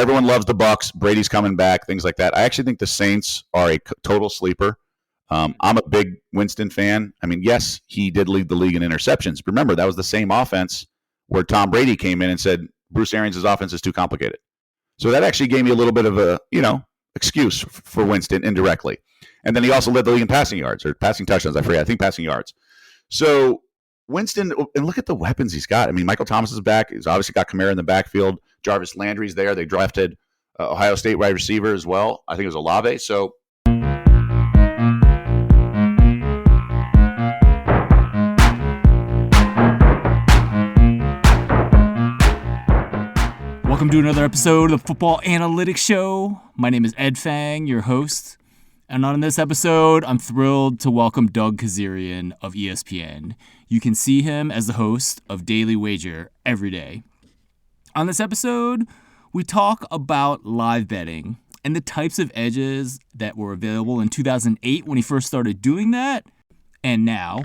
everyone loves the Bucs. Brady's coming back, things like that. I actually think the Saints are a total sleeper. I'm a big Winston fan. I mean, yes, he did lead the league in interceptions. But remember, that was the same offense where Tom Brady came in and said, Bruce Arians' offense is too complicated. So that actually gave me a little bit of a, excuse for Winston indirectly. And then he also led the league in passing yards or passing touchdowns. I forget. I think passing yards. So Winston, and look at the weapons he's got. I mean, Michael Thomas is back. He's obviously got Kamara in the backfield. Jarvis Landry's there. They drafted Ohio State wide receiver as well. I think it was Olave. So welcome to another episode of the Football Analytics Show. My name is Ed Fang, your host. And on this episode, I'm thrilled to welcome Doug Kezirian of ESPN. You can see him as the host of Daily Wager every day. On this episode, we talk about live betting and the types of edges that were available in 2008 when he first started doing that, and now.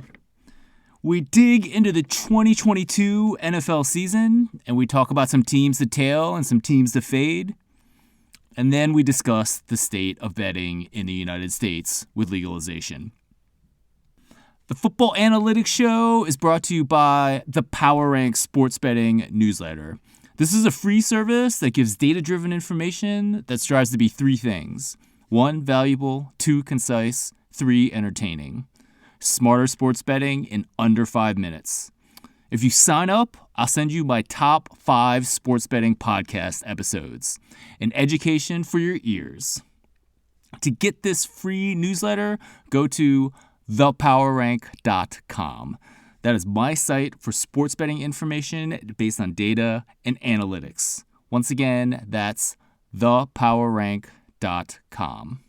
We dig into the 2022 NFL season, and we talk about some teams to tail and some teams to fade. And then we discuss the state of betting in the United States with legalization. The Football Analytics Show is brought to you by the Power Rank Sports Betting newsletter. This is a free service that gives data-driven information that strives to be three things. 1, valuable. 2, concise. 3, entertaining. Smarter sports betting in under 5 minutes. If you sign up, I'll send you my top 5 sports betting podcast episodes. An education for your ears. To get this free newsletter, go to thepowerrank.com. That is my site for sports betting information based on data and analytics. Once again, that's thepowerrank.com.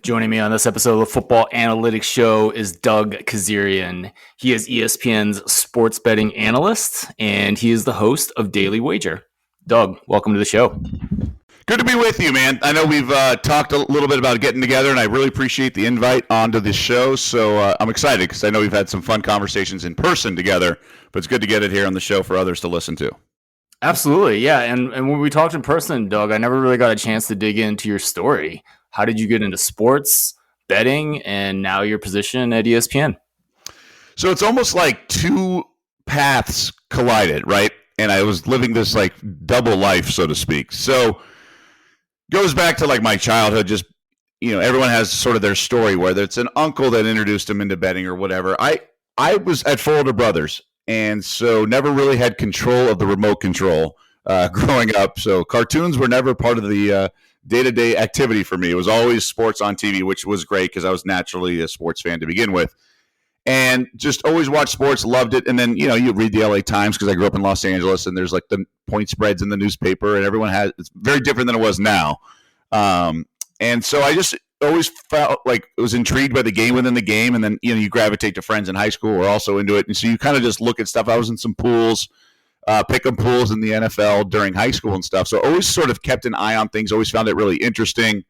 Joining me on this episode of the Football Analytics Show is Doug Kezirian. He is ESPN's sports betting analyst, and he is the host of Daily Wager. Doug, welcome to the show. Good to be with you, man. I know we've talked a little bit about getting together, and I really appreciate the invite onto this show. So I'm excited because I know we've had some fun conversations in person together, but it's good to get it here on the show for others to listen to. Absolutely, yeah. And when we talked in person, Doug, I never really got a chance to dig into your story. How did you get into sports, betting, and now your position at ESPN? So it's almost like two paths collided, right? And I was living this like double life, so to speak. So goes back to like my childhood. Just, everyone has sort of their story, whether it's an uncle that introduced them into betting or whatever. I was at 4 older brothers, and so never really had control of the remote control growing up. So cartoons were never part of the day-to-day activity for me. It was always sports on TV, which was great because I was naturally a sports fan to begin with. And just always watched sports, loved it. And then, you read the LA Times because I grew up in Los Angeles, and there's like the point spreads in the newspaper, and it's very different than it was now. And so I just always felt like I was intrigued by the game within the game. And then, you gravitate to friends in high school who are also into it. And so you kind of just look at stuff. I was in some pools, pick-em pools in the NFL during high school and stuff. So always sort of kept an eye on things, always found it really interesting.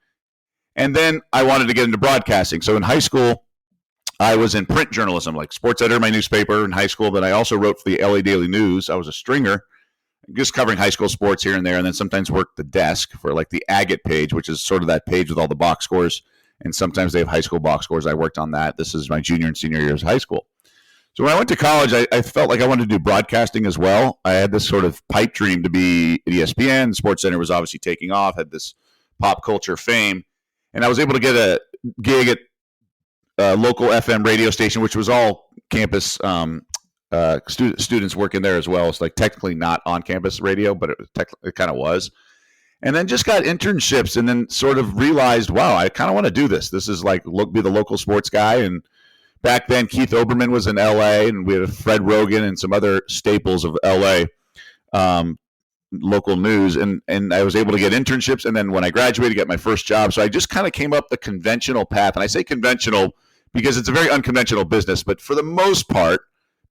And then I wanted to get into broadcasting. So in high school, I was in print journalism, like sports editor of my newspaper in high school, but I also wrote for the LA Daily News. I was a stringer, just covering high school sports here and there, and then sometimes worked the desk for like the Agate page, which is sort of that page with all the box scores. And sometimes they have high school box scores. I worked on that. This is my junior and senior years of high school. So when I went to college, I felt like I wanted to do broadcasting as well. I had this sort of pipe dream to be at ESPN. SportsCenter was obviously taking off, had this pop culture fame. And I was able to get a gig at a local FM radio station, which was all campus students working there as well. It's like technically not on-campus radio, but it kind of was. And then just got internships and then sort of realized, wow, I kind of want to do this. This is like be the local sports guy. And back then, Keith Olbermann was in L.A., and we had Fred Rogan and some other staples of L.A. Local news. And I was able to get internships. And then when I graduated, get my first job. So I just kind of came up the conventional path. And I say conventional because it's a very unconventional business. But for the most part,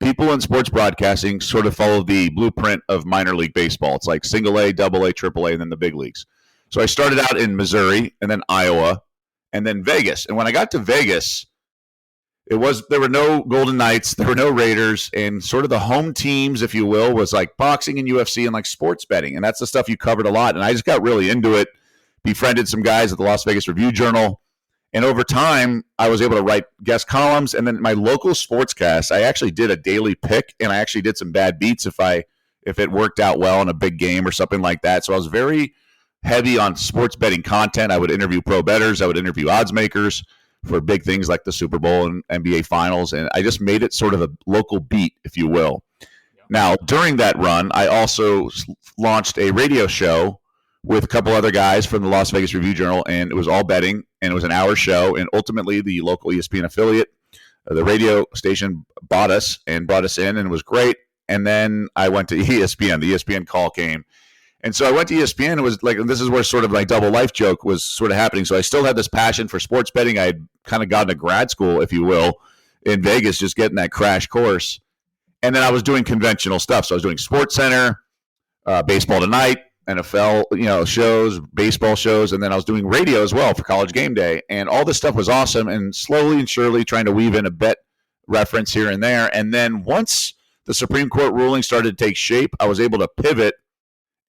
people in sports broadcasting sort of follow the blueprint of minor league baseball. It's like single A, double A, triple A, and then the big leagues. So I started out in Missouri and then Iowa and then Vegas. And when I got to Vegas, there were no Golden Knights, there were no Raiders, and sort of the home teams, if you will, was like boxing and UFC and like sports betting. And that's the stuff you covered a lot. And I just got really into it, befriended some guys at the Las Vegas Review-Journal. And over time, I was able to write guest columns. And then my local sportscast, I actually did a daily pick, and I actually did some bad beats if it worked out well in a big game or something like that. So I was very heavy on sports betting content. I would interview pro bettors. I would interview odds makers for big things like the Super Bowl and NBA Finals. And I just made it sort of a local beat, if you will. Yeah. Now, during that run, I also launched a radio show with a couple other guys from the Las Vegas Review-Journal, and it was all betting, and it was an hour show. And ultimately, the local ESPN affiliate, the radio station, bought us and brought us in, and it was great. And then I went to ESPN. The ESPN call came. And so I went to ESPN. It was like, this is where sort of my double life joke was sort of happening. So I still had this passion for sports betting. I had kind of gotten to grad school, if you will, in Vegas, just getting that crash course. And then I was doing conventional stuff. So I was doing Sports Center, Baseball Tonight, NFL, shows, baseball shows, and then I was doing radio as well for College Game Day. And all this stuff was awesome. And slowly and surely trying to weave in a bet reference here and there. And then once the Supreme Court ruling started to take shape, I was able to pivot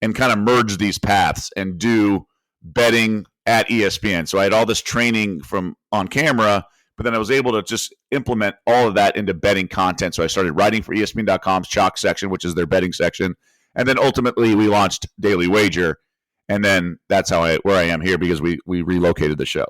and kind of merge these paths and do betting at ESPN. So I had all this training from on camera, but then I was able to just implement all of that into betting content. So I started writing for ESPN.com's Chalk section, which is their betting section. And then ultimately we launched Daily Wager. And then that's where I am here, because we relocated the show.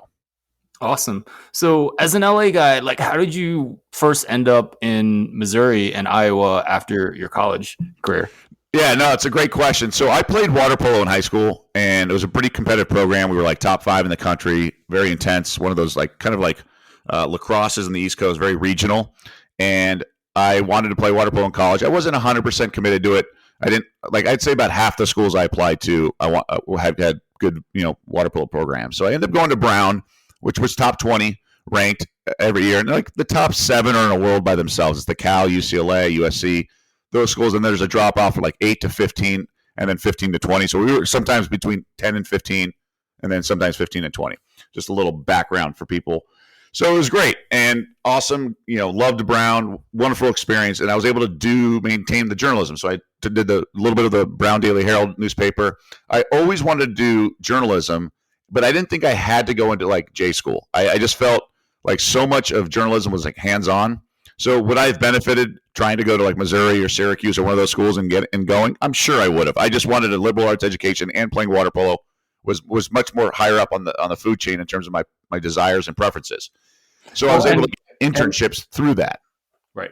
Awesome. So as an LA guy, like, how did you first end up in Missouri and Iowa after your college career? Yeah, no, it's a great question. So I played water polo in high school, and it was a pretty competitive program. We were like top 5 in the country, very intense. One of those kind of like lacrosse is in the East Coast, very regional. And I wanted to play water polo in college. I wasn't 100% committed to it. I'd say about half the schools I applied to, have had good, water polo programs. So I ended up going to Brown, which was top 20 ranked every year. And like the top 7 are in the world by themselves. It's the Cal, UCLA, USC. Those schools, and there's a drop off of like 8 to 15 and then 15 to 20. So we were sometimes between 10 and 15 and then sometimes 15 and 20. Just a little background for people. So it was great and awesome. Loved Brown, wonderful experience. And I was able to maintain the journalism. So I did a little bit of the Brown Daily Herald newspaper. I always wanted to do journalism, but I didn't think I had to go into like J school. I just felt like so much of journalism was like hands-on. So would I have benefited trying to go to like Missouri or Syracuse or one of those schools and going? I'm sure I would have. I just wanted a liberal arts education, and playing water polo was much more higher up on the food chain in terms of my desires and preferences. So I was able to get internships through that. Right.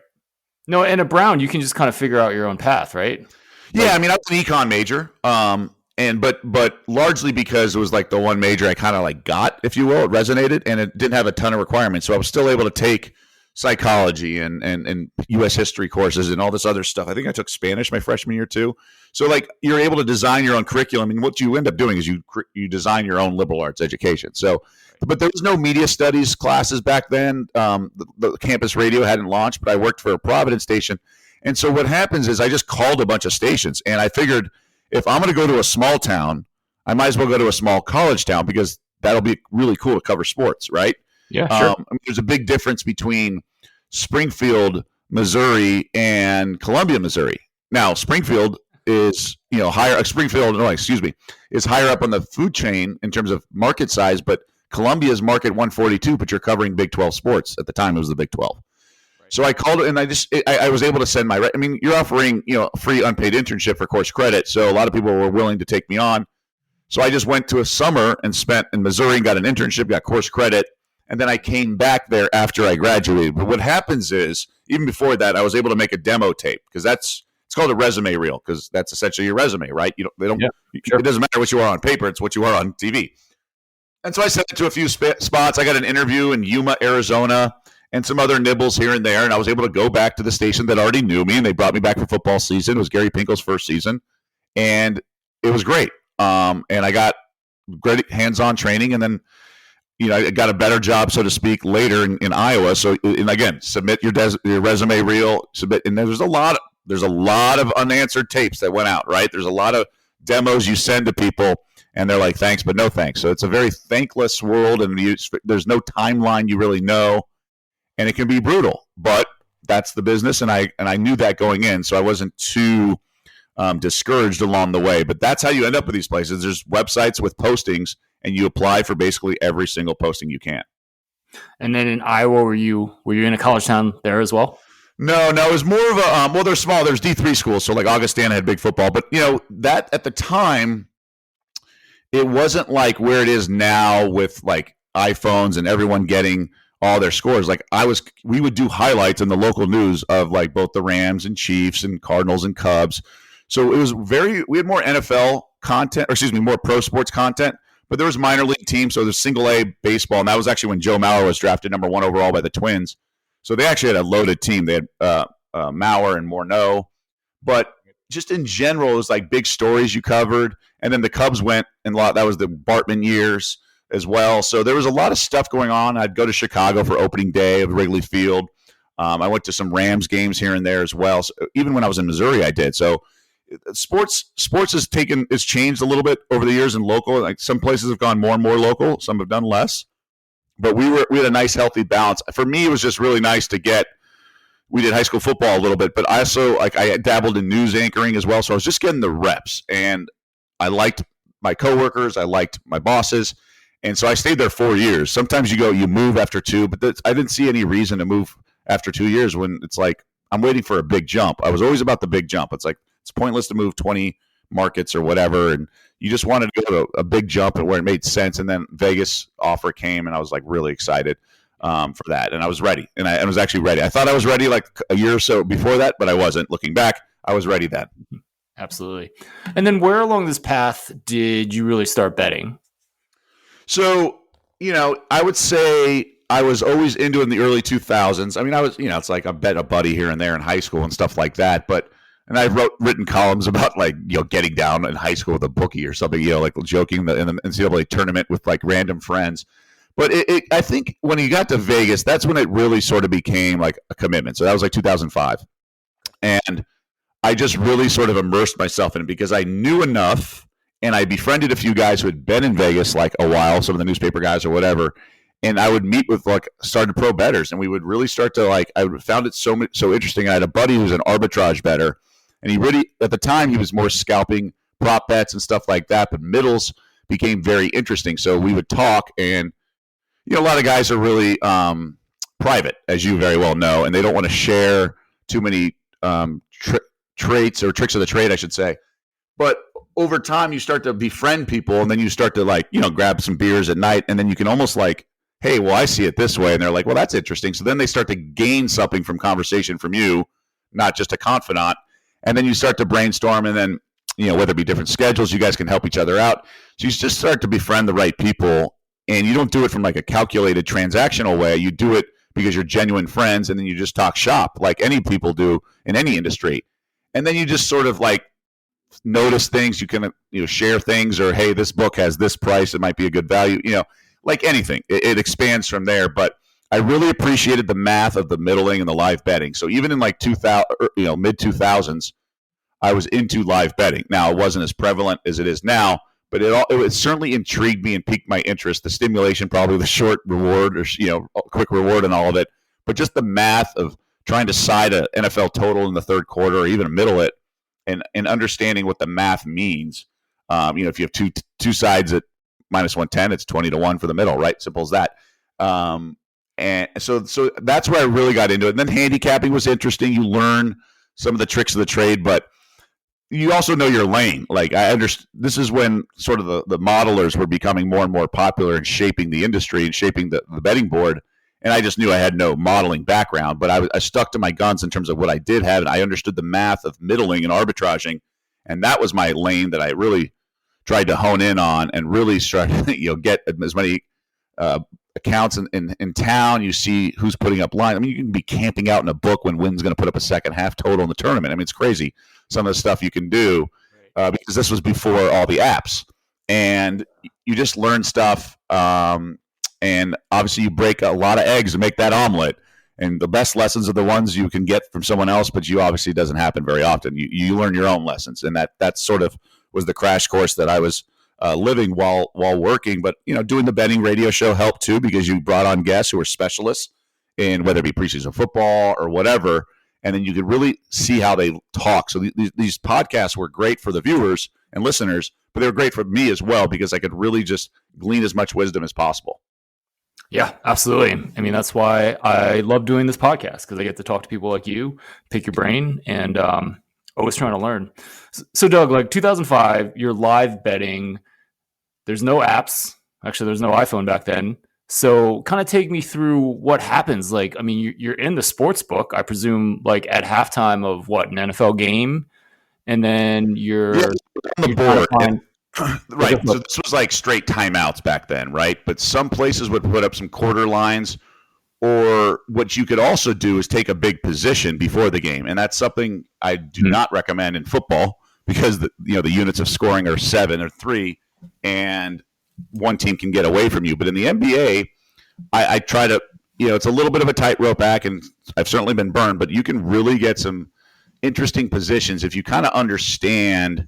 No, and at Brown, you can just kind of figure out your own path, right? Yeah, I mean, I was an econ major, but largely because it was like the one major I kind of like got, if you will, it resonated, and it didn't have a ton of requirements. So I was still able to take psychology and U.S. history courses and all this other stuff. I think I took Spanish my freshman year too. So like you're able to design your own curriculum, and what you end up doing is you design your own liberal arts education. So, but there was no media studies classes back then. The campus radio hadn't launched, but I worked for a Providence station. And so what happens is I just called a bunch of stations, and I figured if I'm going to go to a small town, I might as well go to a small college town, because that'll be really cool to cover sports, right? Yeah, sure. There's a big difference between Springfield, Missouri, and Columbia, Missouri. Now, Springfield is higher. Is higher up on the food chain in terms of market size, but Columbia's market 142. But you're covering Big 12 sports at the time. It was the Big 12. Right. So I called it, and I was able to send my. I mean, you're offering a free unpaid internship for course credit, so a lot of people were willing to take me on. So I just went to a summer and spent in Missouri and got an internship, got course credit. And then I came back there after I graduated. But what happens is, even before that, I was able to make a demo tape, because it's called a resume reel, because that's essentially your resume, right? It doesn't matter what you are on paper; it's what you are on TV. And so I sent it to a few spots. I got an interview in Yuma, Arizona, and some other nibbles here and there. And I was able to go back to the station that already knew me, and they brought me back for football season. It was Gary Pinkel's first season, and it was great. And I got great hands-on training, and then I got a better job, so to speak, later in Iowa. So, and again, submit your resume reel, submit, and there's a lot of unanswered tapes that went out, right? There's a lot of demos you send to people, and they're like, thanks, but no thanks. So it's a very thankless world, and there's no timeline you really know, and it can be brutal. But that's the business, and I knew that going in, so I wasn't too discouraged along the way. But that's how you end up with these places. There's websites with postings, and you apply for basically every single posting you can. And then in Iowa, were you in a college town there as well? No, it was more of a they're small. There's D3 schools, so like Augustana had big football, but that at the time, it wasn't like where it is now with like iPhones and everyone getting all their scores. Like we would do highlights in the local news of like both the Rams and Chiefs and Cardinals and Cubs. So it was we had more NFL content, more pro sports content, but there was minor league teams. So there's single A baseball. And that was actually when Joe Mauer was drafted number 1 overall by the Twins. So they actually had a loaded team. They had Mauer and Morneau, but just in general, it was like big stories you covered. And then the Cubs went and that was the Bartman years as well. So there was a lot of stuff going on. I'd go to Chicago for opening day of Wrigley Field. I went to some Rams games here and there as well. So even when I was in Missouri, I did. So sports has changed a little bit over the years in local. Like some places have gone more and more local. Some have done less. But we had a nice, healthy balance. For me, it was just really nice to we did high school football a little bit, but I also, I dabbled in news anchoring as well. So I was just getting the reps, and I liked my coworkers. I liked my bosses. And so I stayed there 4 years. Sometimes you move after 2, but I didn't see any reason to move after 2 years when it's like, I'm waiting for a big jump. I was always about the big jump. It's like, it's pointless to move 20 markets or whatever. And you just wanted to go to a big jump and where it made sense. And then Vegas offer came, and I was like really excited for that. And I was ready. And I was actually ready. I thought I was ready like a year or so before that, but I wasn't. Looking back, I was ready then. Absolutely. And then where along this path did you really start betting? So, I would say I was always into it in the early 2000s. I mean, I was, it's like I bet a buddy here and there in high school and stuff like that. And I've written columns about like, getting down in high school with a bookie or something, like joking in the NCAA tournament with like random friends. But I think when you got to Vegas, that's when it really sort of became like a commitment. So that was like 2005. And I just really sort of immersed myself in it because I knew enough, and I befriended a few guys who had been in Vegas like a while, some of the newspaper guys or whatever. And I would meet with like started pro bettors, and we would really start to like, I found it so interesting. I had a buddy who was an arbitrage bettor, and he really, at the time, he was more scalping prop bets and stuff like that, but middles became very interesting. So we would talk, and a lot of guys are really private, as you very well know, and they don't want to share too many traits or tricks of the trade, I should say. But over time, you start to befriend people, and then you start to like, grab some beers at night, and then you can almost like, hey, well, I see it this way. And they're like, well, that's interesting. So then they start to gain something from conversation from you, not just a confidant. And then you start to brainstorm, and then, whether it be different schedules, you guys can help each other out. So you just start to befriend the right people, and you don't do it from like a calculated transactional way. You do it because you're genuine friends, and then you just talk shop like any people do in any industry. And then you just sort of like notice things. You can, share things, or, hey, this book has this price. It might be a good value, like anything. It expands from there. But I really appreciated the math of the middling and the live betting. So even in like 2000, mid 2000s, I was into live betting. Now, it wasn't as prevalent as it is now, but it certainly intrigued me and piqued my interest. The stimulation, probably the short reward, or quick reward, and all of it. But just the math of trying to side an NFL total in the third quarter, or even middle it, and understanding what the math means. If you have two sides at minus 110, it's 20-1 for the middle, right? Simple as that. And so that's where I really got into it. And then handicapping was interesting. You learn some of the tricks of the trade, but you also know your lane. Like I understand, this is when sort of the modelers were becoming more and more popular and shaping the industry and shaping the betting board. And I just knew I had no modeling background, but I stuck to my guns in terms of what I did have, and I understood the math of middling and arbitraging, and that was my lane that I really tried to hone in on and really started get as many accounts in town. You see who's putting up line. I mean, you can be camping out in a book when Wynn's going to put up a second half total in the tournament. I mean, it's crazy some of the stuff you can do because this was before all the apps, and you just learn stuff. And obviously you break a lot of eggs to make that omelet. And the best lessons are the ones you can get from someone else, but you obviously doesn't happen very often. You learn your own lessons, and that sort of was the crash course that I was living while working. But doing the betting radio show helped too, because you brought on guests who were specialists in whether it be preseason football or whatever, and then you could really see how they talk. So these podcasts were great for the viewers and listeners, but they were great for me as well, because I could really just glean as much wisdom as possible. Yeah, absolutely. I mean, that's why I love doing this podcast, because I get to talk to people like you, pick your brain, and always trying to learn. So Doug, like 2005, you're live betting. There's no apps. Actually, there's no iPhone back then. So kind of take me through what happens. Like, I mean, you're in the sports book, I presume, like at halftime of what, an NFL game? And then you're on the board. Right. So this was like straight timeouts back then, right? But some places would put up some quarter lines, or what you could also do is take a big position before the game. And that's something I do not recommend in football, because the units of scoring are 7 or 3, and one team can get away from you. But in the NBA, I try to, it's a little bit of a tightrope act, and I've certainly been burned, but you can really get some interesting positions if you kind of understand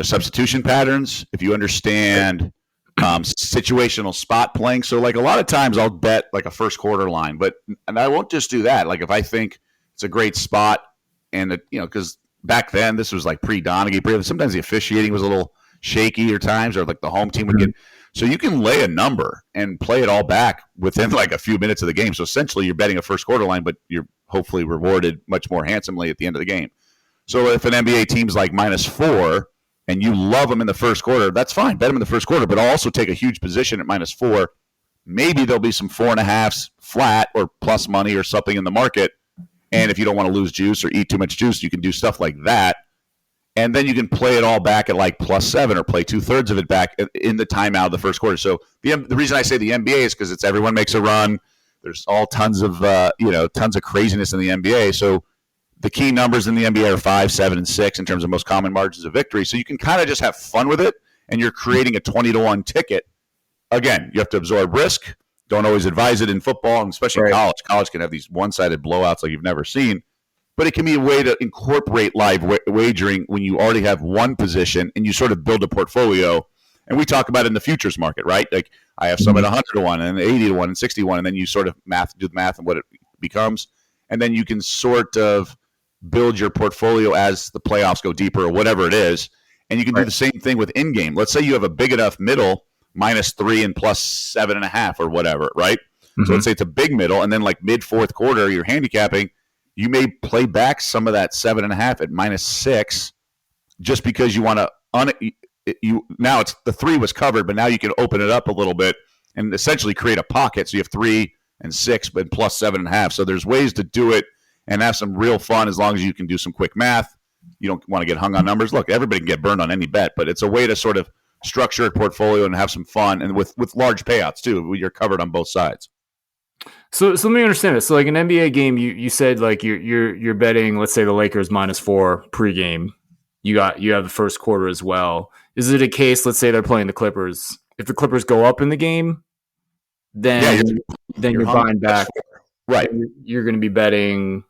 substitution patterns, if you understand situational spot playing. So like a lot of times I'll bet like a first quarter line, and I won't just do that. Like if I think it's a great spot, and because back then this was like pre-Donaghy, sometimes the officiating was a little shaky, or times, or like the home team would get. So you can lay a number and play it all back within like a few minutes of the game. So essentially you're betting a first quarter line, but you're hopefully rewarded much more handsomely at the end of the game. So if an NBA team's like -4, and you love them in the first quarter, that's fine. Bet them in the first quarter, but I'll also take a huge position at -4. Maybe there'll be some 4.5s flat or plus money or something in the market. And if you don't want to lose juice or eat too much juice, you can do stuff like that. And then you can play it all back at like +7, or play 2/3 of it back in the timeout of the first quarter. So the reason I say the NBA is because it's everyone makes a run. There's all tons of craziness in the NBA. So the key numbers in the NBA are 5, 7, and 6 in terms of most common margins of victory. So you can kind of just have fun with it, and you're creating a 20-1 ticket. Again, you have to absorb risk. Don't always advise it in football, and especially college. College can have these one-sided blowouts like you've never seen. But it can be a way to incorporate live wagering when you already have one position and you sort of build a portfolio. And we talk about it in the futures market, right? Like I have some at 100-1 and 80-1 and 60-1, and then you sort of do the math and what it becomes. And then you can sort of build your portfolio as the playoffs go deeper or whatever it is. And you can do the same thing with in-game. Let's say you have a big enough middle, -3 and +7.5 or whatever, right? So let's say it's a big middle, and then like mid-fourth quarter, you're handicapping. You may play back some of that 7.5 at -6, just because you want to now it's the 3 was covered, but now you can open it up a little bit and essentially create a pocket. So you have 3 and 6, but +7.5. So there's ways to do it and have some real fun, as long as you can do some quick math. You don't want to get hung on numbers. Look, everybody can get burned on any bet, but it's a way to sort of structure a portfolio and have some fun, and with large payouts too. You're covered on both sides. So let me understand this. So like an NBA game, you said like you're betting, let's say the Lakers -4 pregame. You have the first quarter as well. Is it a case, let's say they're playing the Clippers, if the Clippers go up in the game, then you're buying back, right? You're going to be betting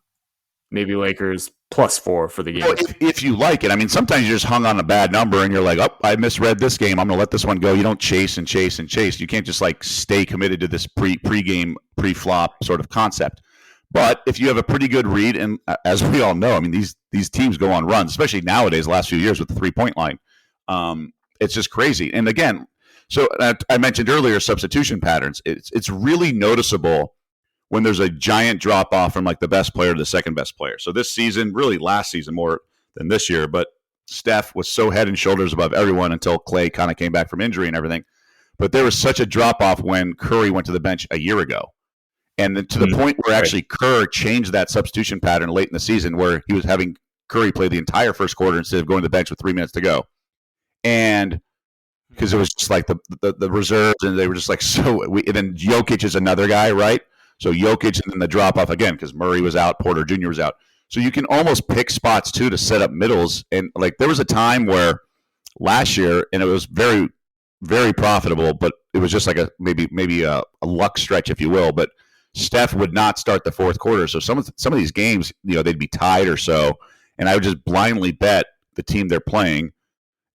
maybe Lakers +4 for the game. Well, if you like it. I mean, sometimes you're just hung on a bad number and you're like, oh, I misread this game, I'm going to let this one go. You don't chase and chase and chase. You can't just like stay committed to this pregame, pre-flop sort of concept. But if you have a pretty good read, and as we all know, I mean, these teams go on runs, especially nowadays, the last few years with the 3-point line. It's just crazy. And again, so I mentioned earlier substitution patterns. It's really noticeable when there's a giant drop off from like the best player to the second best player. So this season, really last season more than this year, but Steph was so head and shoulders above everyone until Clay kind of came back from injury and everything. But there was such a drop off when Curry went to the bench a year ago. And to the point where actually Kerr changed that substitution pattern late in the season, where he was having Curry play the entire first quarter instead of going to the bench with 3 minutes to go. And because it was just like the reserves, and they were just like, and then Jokic is another guy, right? So Jokic, and then the drop off again because Murray was out, Porter Jr. was out. So you can almost pick spots too to set up middles. And like there was a time where last year, and it was very, very profitable, but it was just like maybe a luck stretch, if you will. But Steph would not start the fourth quarter. So some of these games, they'd be tied or so, and I would just blindly bet the team they're playing.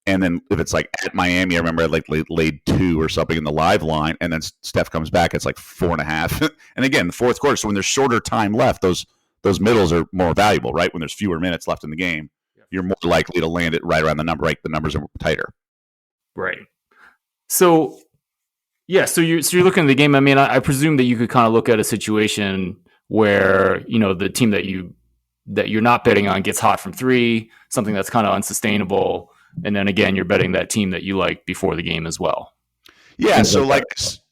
And then if it's like at Miami, I remember I laid 2 or something in the live line, and then Steph comes back, it's like 4.5. And again, the fourth quarter. So when there's shorter time left, those middles are more valuable, right? When there's fewer minutes left in the game, you're more likely to land it right around the number. Right, the numbers are tighter. Right. So yeah, so you're looking at the game. I mean, I presume that you could kind of look at a situation where the team that you're not betting on gets hot from 3, something that's kind of unsustainable. And then again, you're betting that team that you like before the game as well. Yeah. So like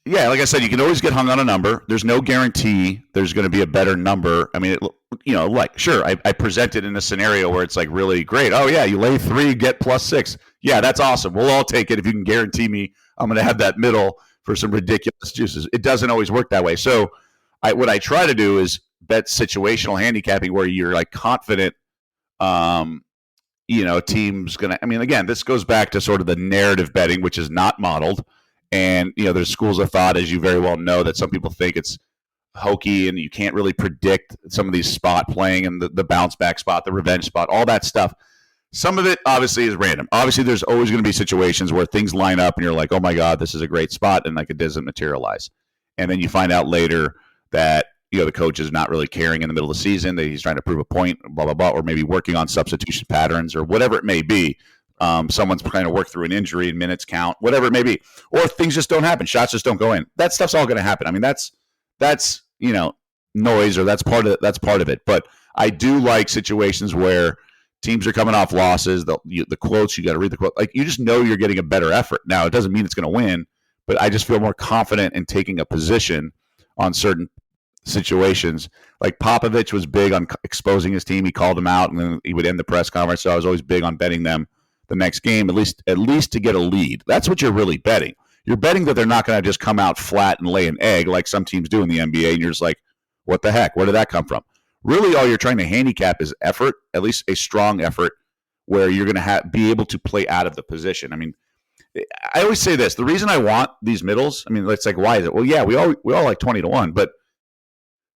I said, you can always get hung on a number. There's no guarantee there's going to be a better number. I mean, sure, I present it in a scenario where it's like really great. Oh yeah, you lay 3, get +6. Yeah, that's awesome. We'll all take it if you can guarantee me I'm going to have that middle for some ridiculous juices. It doesn't always work that way. So what I try to do is bet situational handicapping where you're like confident team's going to – I mean, again, this goes back to sort of the narrative betting, which is not modeled. And, there's schools of thought, as you very well know, that some people think it's hokey and you can't really predict some of these spot playing and the bounce back spot, the revenge spot, all that stuff. Some of it, obviously, is random. Obviously, there's always going to be situations where things line up and you're like, oh, my God, this is a great spot, and like it doesn't materialize. And then you find out later that the coach is not really caring in the middle of the season, that he's trying to prove a point, blah, blah, blah, or maybe working on substitution patterns or whatever it may be. Someone's trying to work through an injury and minutes count, whatever it may be. Or things just don't happen. Shots just don't go in. That stuff's all going to happen. I mean, that's noise, or that's part of it. But I do like situations where teams are coming off losses. The quotes, you got to read the quote. Like, you just know you're getting a better effort. Now, it doesn't mean it's going to win, but I just feel more confident in taking a position on certain situations. Like Popovich was big on exposing his team. He called them out, and then he would end the press conference. So I was always big on betting them the next game, at least to get a lead. That's what you're really betting. You're betting that they're not going to just come out flat and lay an egg like some teams do in the NBA, and you're just like, what the heck? Where did that come from? Really, all you're trying to handicap is effort, at least a strong effort, where you're going to be able to play out of the position. I mean, I always say this. The reason I want these middles, I mean, it's like, why is it? Well, yeah, we all like 20-1, but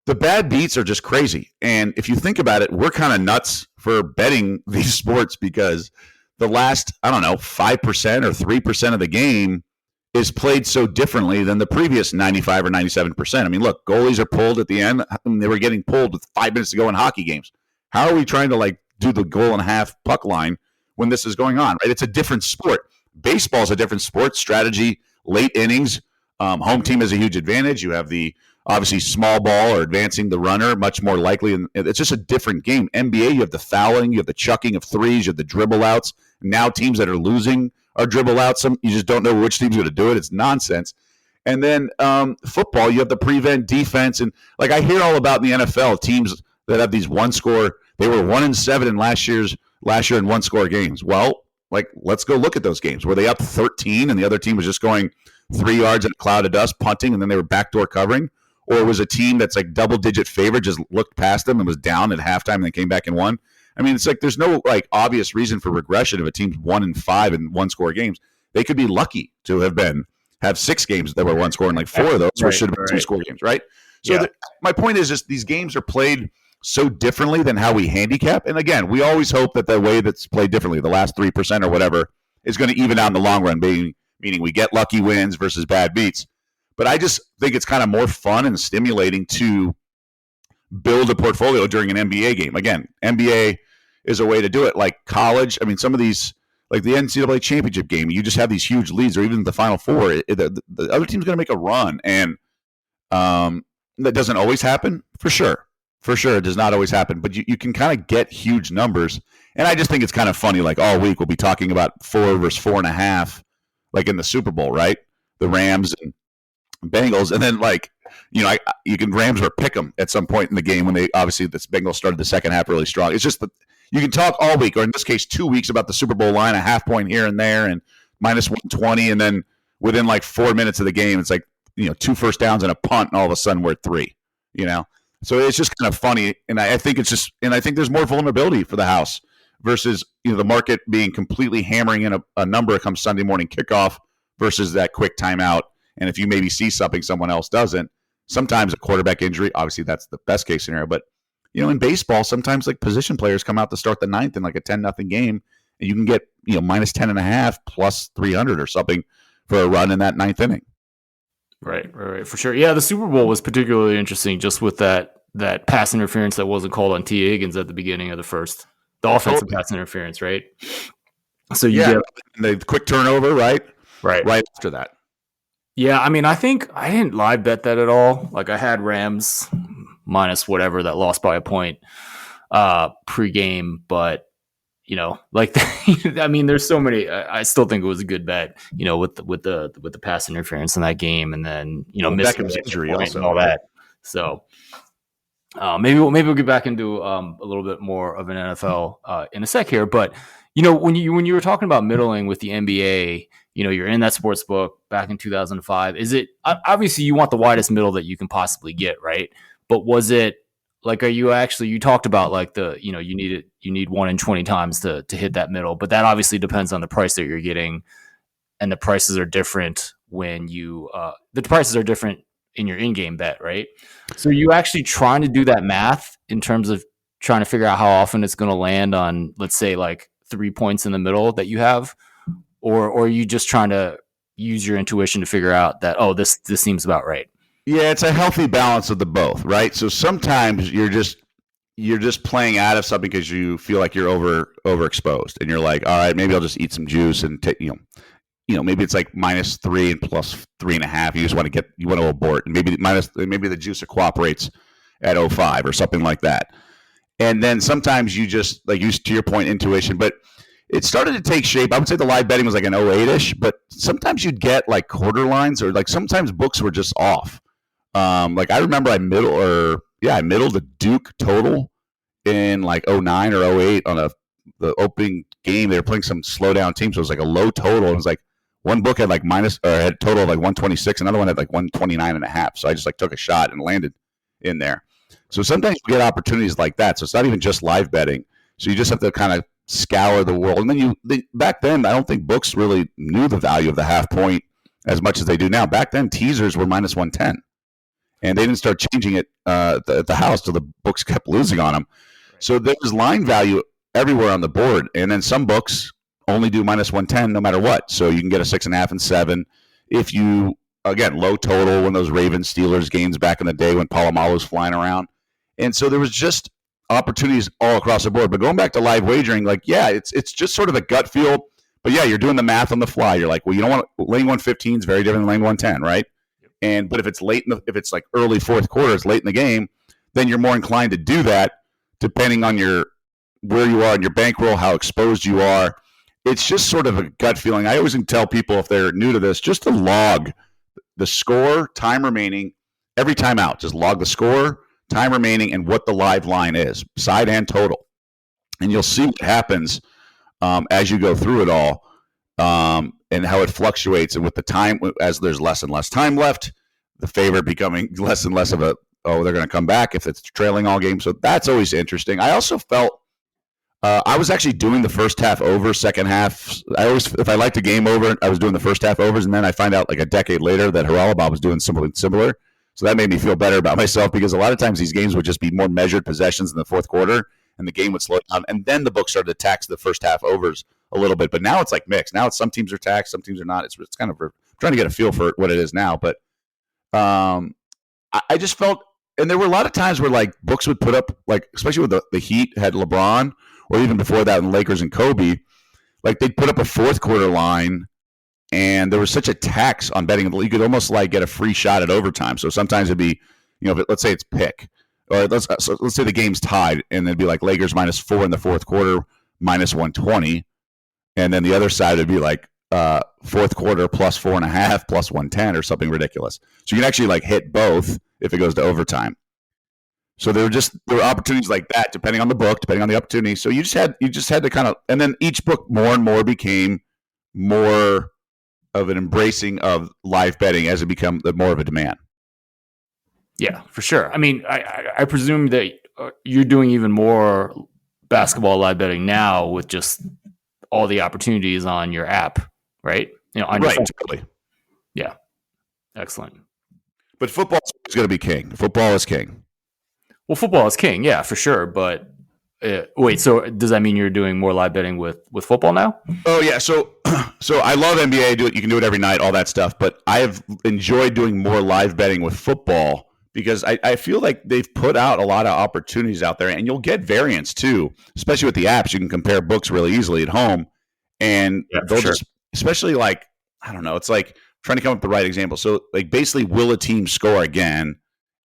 the bad beats are just crazy. And if you think about it, we're kind of nuts for betting these sports because the last, 5% or 3% of the game is played so differently than the previous 95 or 97%. I mean, look, goalies are pulled at the end. I mean, they were getting pulled with 5 minutes to go in hockey games. How are we trying to do the goal and a half puck line when this is going on? Right? It's a different sport. Baseball is a different sport. Strategy, late innings, home team has a huge advantage. You have the obviously small ball or advancing the runner, much more likely. And it's just a different game. NBA, you have the fouling, you have the chucking of threes, you have the dribble outs. Now teams that are losing are dribble outs. You just don't know which team's going to do it. It's nonsense. And then football, you have the prevent defense. And I hear all about in the NFL, teams that have these one score. They were 1-7 in last year in one score games. Well, let's go look at those games. Were they up 13 and the other team was just going 3 yards in a cloud of dust, punting, and then they were backdoor covering? Or was a team that's double-digit favorite just looked past them and was down at halftime and then came back and won? I mean, it's there's no obvious reason for regression if a team's 1-5 in one-score games. They could be lucky to have 6 games that were one score and 4 of those should have been 2-score games, right? So my point is just these games are played so differently than how we handicap. And again, we always hope that the way that's played differently, the last 3% or whatever, is going to even out in the long run, meaning we get lucky wins versus bad beats. But I just think it's kind of more fun and stimulating to build a portfolio during an NBA game. Again, NBA is a way to do it. Like college, I mean, some of these, like the NCAA championship game, you just have these huge leads, or even the Final Four. The other team's going to make a run, and that doesn't always happen, for sure. For sure, it does not always happen, but you can kind of get huge numbers. And I just think it's kind of funny, all week we'll be talking about 4 versus 4.5, in the Super Bowl, right? The Rams and Bengals, and then you can Rams or pick them at some point in the game when they obviously the Bengals started the second half really strong. It's just that you can talk all week, or in this case 2 weeks, about the Super Bowl line, a half point here and there, and minus 120, and then within 4 minutes of the game, it's 2 first downs and a punt, and all of a sudden we're at 3. So it's just kind of funny, and I think I think there's more vulnerability for the house versus the market being completely hammering in a number come Sunday morning kickoff versus that quick timeout And if you maybe see something someone else doesn't, sometimes a quarterback injury, obviously that's the best case scenario. But, in baseball, sometimes like position players come out to start the ninth in like a 10-0 game, and you can get, minus 10.5 plus 300 or something for a run in that ninth inning. Right, for sure. Yeah, the Super Bowl was particularly interesting just with that pass interference that wasn't called on T. Higgins at the beginning of the offensive pass interference, right? So you get the quick turnover, right? Right after that. Yeah, I mean, I think I didn't live bet that at all. Like I had Rams minus whatever that lost by a point pregame, but like I mean, there's so many. I still think it was a good bet, with the pass interference in that game, and then Beckham's injury also and all that. So maybe we'll get back into a little bit more of an NFL in a sec here. But when you were talking about middling with the NBA, you're in that sports book back in 2005. Is it obviously you want the widest middle that you can possibly get, right? But was it like, you talked about like you need 1 in 20 times to hit that middle, but that obviously depends on the price that you're getting, and the prices are different when the prices are different in your in-game bet, right? So you actually trying to do that math in terms of trying to figure out how often it's going to land on, let's say, like 3 points in the middle that you have, or are you just trying to use your intuition to figure out that, oh, this seems about right? Yeah, it's a healthy balance of the both, right? So sometimes you're just playing out of something because you feel like you're overexposed, and you're like, all right, maybe I'll just eat some juice and take, maybe it's like -3 and plus 3.5. You just want to abort, and maybe the juicer cooperates at 0.5 or something like that. And then sometimes you just like use, to your point, intuition, but it started to take shape. I would say the live betting was like an 08-ish, but sometimes you'd get like quarter lines, or like sometimes books were just off. Like I remember I middled the Duke total in like 09 or 08 on the opening game. They were playing some slow down team, so it was like a low total. It was like one book had like had a total of like 126, another one had like 129.5. So I just like took a shot and landed in there. So sometimes you get opportunities like that. So it's not even just live betting. So you just have to kind of scour the world. And then back then, I don't think books really knew the value of the half point as much as they do now. Back then, teasers were -110. And they didn't start changing it at the house till the books kept losing on them. Right. So there's line value everywhere on the board. And then some books only do -110 no matter what. So you can get a 6.5 and 7. If you, again, low total, when those Ravens Steelers games back in the day when Palomalo was flying around. And so there was just opportunities all across the board. But going back to live wagering, like, yeah, it's just sort of a gut feel. But yeah, you're doing the math on the fly. You're like, well, you don't want lane 115 is very different than lane 110, right? But if it's if it's like early fourth quarter, it's late in the game, then you're more inclined to do that, depending on where you are in your bankroll, how exposed you are. It's just sort of a gut feeling. I always tell people, if they're new to this, just to log the score, time remaining, every time out. Just log the score, time remaining, and what the live line is, side and total. And you'll see what happens as you go through it all. And how it fluctuates, and with the time, as there's less and less time left, the favorite becoming less and less of they're going to come back if it's trailing all game. So that's always interesting. I also felt I was actually doing the first half over, second half. If I liked a game over, I was doing the first half overs, and then I find out like a decade later that Haralabob was doing something similar. So that made me feel better about myself, because a lot of times these games would just be more measured possessions in the fourth quarter, and the game would slow down, and then the book started to tax the first half overs a little bit. But now it's like mixed. Now it's some teams are taxed, some teams are not. It's kind of trying to get a feel for what it is now. But I just felt, and there were a lot of times where like books would put up, like especially with the Heat had LeBron, or even before that in Lakers and Kobe, like they'd put up a fourth quarter line, and there was such a tax on betting, you could almost like get a free shot at overtime. So sometimes it'd be, let's say it's pick, or let's say the game's tied, and it'd be like Lakers -4 in the fourth quarter, -120. And then the other side would be like fourth quarter +4.5, +110, or something ridiculous. So you can actually like hit both if it goes to overtime. So there were opportunities like that, depending on the book, depending on the opportunity. So you just had to kind of, and then each book more and more became more of an embracing of live betting as it became more of a demand. Yeah, for sure. I mean, I presume that you're doing even more basketball live betting now with just all the opportunities on your app, right? On your phone. Totally. Yeah. Excellent. But football is going to be king. Football is king. Well, football is king, yeah, for sure. But wait, so does that mean you're doing more live betting with football now? Oh yeah, so I love NBA. You can do it every night, all that stuff. But I have enjoyed doing more live betting with football because I feel like they've put out a lot of opportunities out there, and you'll get variance too, especially with the apps. You can compare books really easily at home, and they'll just, especially like, I don't know, it's like trying to come up with the right example. So like basically, will a team score again,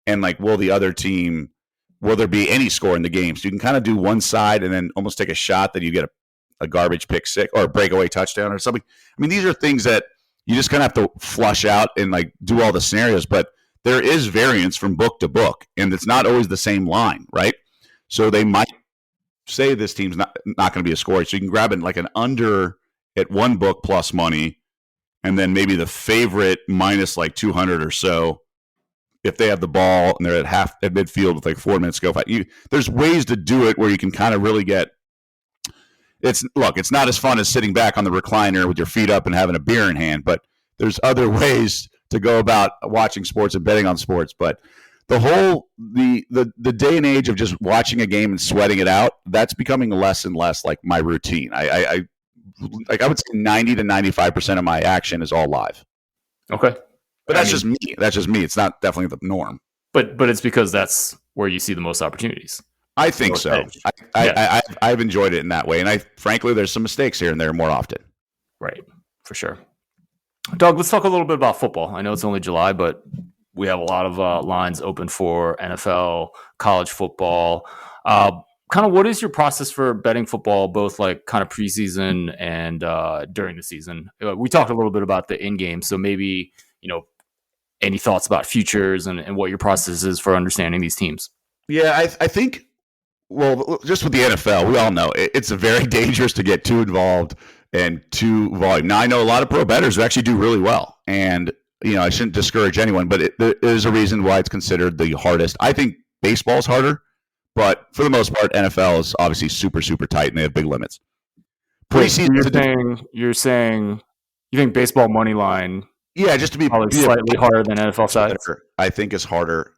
and like will there be any score in the game? So you can kind of do one side and then almost take a shot that you get a garbage pick six or a breakaway touchdown or something. I mean, these are things that you just kind of have to flush out and like do all the scenarios, but there is variance from book to book, and it's not always the same line, right? So they might say this team's not going to be a scorer. So you can grab it like an under at one book plus money, and then maybe the favorite minus like 200 or so if they have the ball and they're at midfield with like 4 minutes to go. There's ways to do it where you can kind of really get. It's not as fun as sitting back on the recliner with your feet up and having a beer in hand, but there's other ways to go about watching sports and betting on sports. But the whole the day and age of just watching a game and sweating it out, that's becoming less and less like my routine. I would say 90 to 95% of my action is all live. Okay. But that's just me. That's just me. It's not definitely the norm. But it's because that's where you see the most opportunities. I think so. I've enjoyed it in that way. And frankly, there's some mistakes here and there more often. Right. For sure. Doug, let's talk a little bit about football. I know it's only July, but we have a lot of lines open for NFL, college football. Kind of what is your process for betting football, both like kind of preseason and during the season? We talked a little bit about the in-game, so maybe, any thoughts about futures and what your process is for understanding these teams? Yeah, I think, well, just with the NFL, we all know it's very dangerous to get too involved and too volume. Now, I know a lot of pro bettors who actually do really well, and I shouldn't discourage anyone, but there is a reason why it's considered the hardest. I think baseball's harder, but for the most part, NFL is obviously super, super tight, and they have big limits. You're saying you think baseball money line? Yeah, just to be probably slightly harder than NFL sides. I think is harder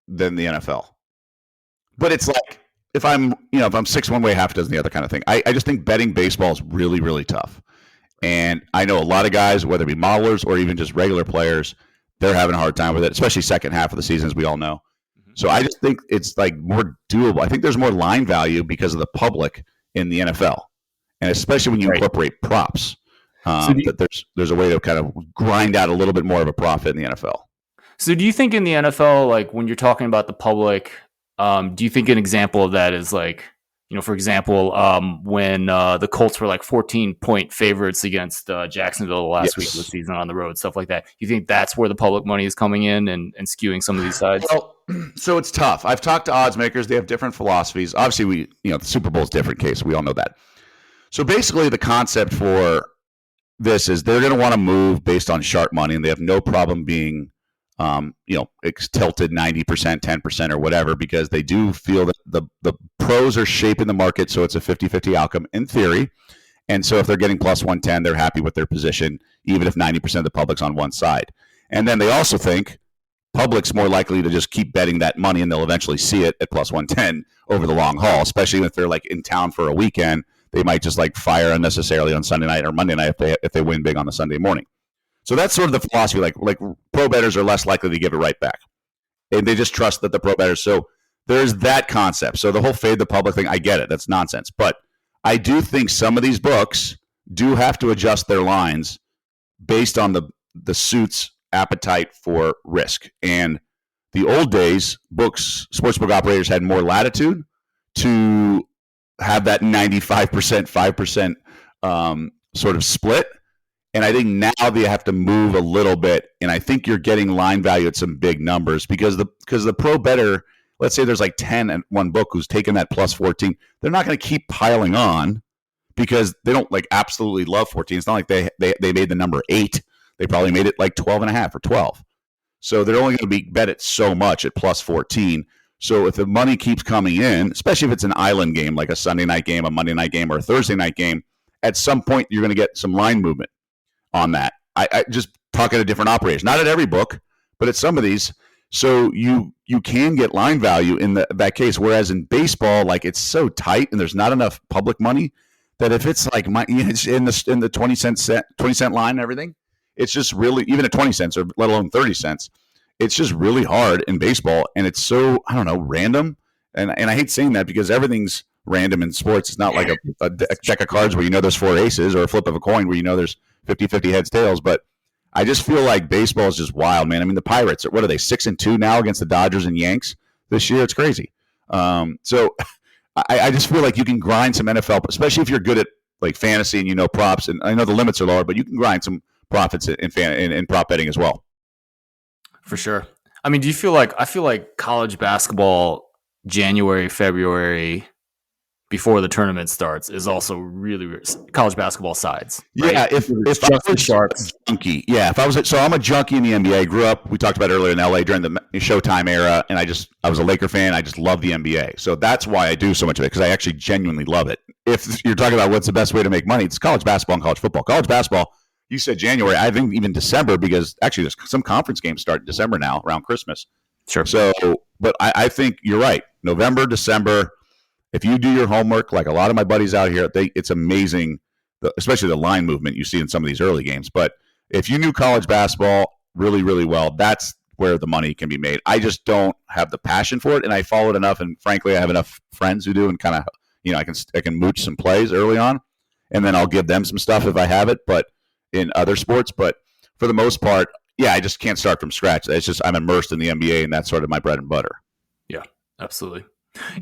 than the NFL. But it's like if I'm 6 one way, half a dozen the other kind of thing. I just think betting baseball is really, really tough. And I know a lot of guys, whether it be modelers or even just regular players, they're having a hard time with it, especially second half of the season, as we all know. Mm-hmm. So I just think it's like more doable. I think there's more line value because of the public in the NFL, and especially when you incorporate props. That there's a way to kind of grind out a little bit more of a profit in the NFL. So do you think in the NFL, like when you're talking about the public, do you think an example of that is like, for example, when the Colts were like 14-point favorites against Jacksonville last week of the season on the road, stuff like that. You think that's where the public money is coming in and skewing some of these sides? Well, so it's tough. I've talked to odds makers. They have different philosophies. Obviously, the Super Bowl is a different case. We all know that. So basically the concept for this is they're going to want to move based on sharp money, and they have no problem being, it's tilted 90%, 10% or whatever, because they do feel that the pros are shaping the market. So it's a 50-50 outcome in theory. And so if they're getting plus 110, they're happy with their position, even if 90% of the public's on one side. And then they also think public's more likely to just keep betting that money, and they'll eventually see it at plus 110 over the long haul, especially if they're like in town for a weekend. They might just like fire unnecessarily on Sunday night or Monday night if they win big on the Sunday morning. So that's sort of the philosophy. Like pro bettors are less likely to give it right back, and they just trust that the pro bettors. So there's that concept. So the whole fade the public thing, I get it. That's nonsense. But I do think some of these books do have to adjust their lines based on the suit's appetite for risk. And the old days, sportsbook operators had more latitude to have that 95%, 5% sort of split. And I think now they have to move a little bit. And I think you're getting line value at some big numbers because the pro bettor, let's say there's like 10 and one book who's taken that plus 14. They're not going to keep piling on because they don't like absolutely love 14. It's not like they made the number 8. They probably made it like 12 and a half or 12. So they're only going to be bet it so much at plus 14. So if the money keeps coming in, especially if it's an island game, like a Sunday night game, a Monday night game, or a Thursday night game, at some point you're going to get some line movement on that. I just talking to different operators. Not at every book, but at some of these. So you can get line value in that case. Whereas in baseball, like it's so tight and there's not enough public money that if it's like it's in the 20 cent line and everything, it's just really, even at 20 cents or let alone 30 cents, it's just really hard in baseball. And it's so, I don't know, random. And I hate saying that because everything's random in sports. It's not like a deck of cards where there's 4 aces, or a flip of a coin where there's 50-50 heads, tails. But I just feel like baseball is just wild, man. I mean, the Pirates, what are they, 6-2 now against the Dodgers and Yanks this year? It's crazy. So I just feel like you can grind some NFL, especially if you're good at like fantasy and props. And I know the limits are lower, but you can grind some profits in prop betting as well. For sure. I mean, I feel like college basketball, January, February, before the tournament starts, is also really college basketball sides. Right? Yeah, if I was a junkie, so I'm a junkie in the NBA. I grew up, we talked about earlier, in LA during the Showtime era, and I was a Laker fan. I just love the NBA. So that's why I do so much of it, because I actually genuinely love it. If you're talking about what's the best way to make money, it's college basketball and college football. College basketball, you said January, I think even December, because actually there's some conference games start in December now, around Christmas. Sure. So, but I think you're right. November, December, if you do your homework, like a lot of my buddies out here, it's amazing, especially the line movement you see in some of these early games. But if you knew college basketball really, really well, that's where the money can be made. I just don't have the passion for it, and I follow it enough, and frankly, I have enough friends who do, and kind of, I can mooch some plays early on, and then I'll give them some stuff if I have it, but in other sports. But for the most part, I just can't start from scratch. It's just I'm immersed in the NBA, and that's sort of my bread and butter. Yeah, absolutely.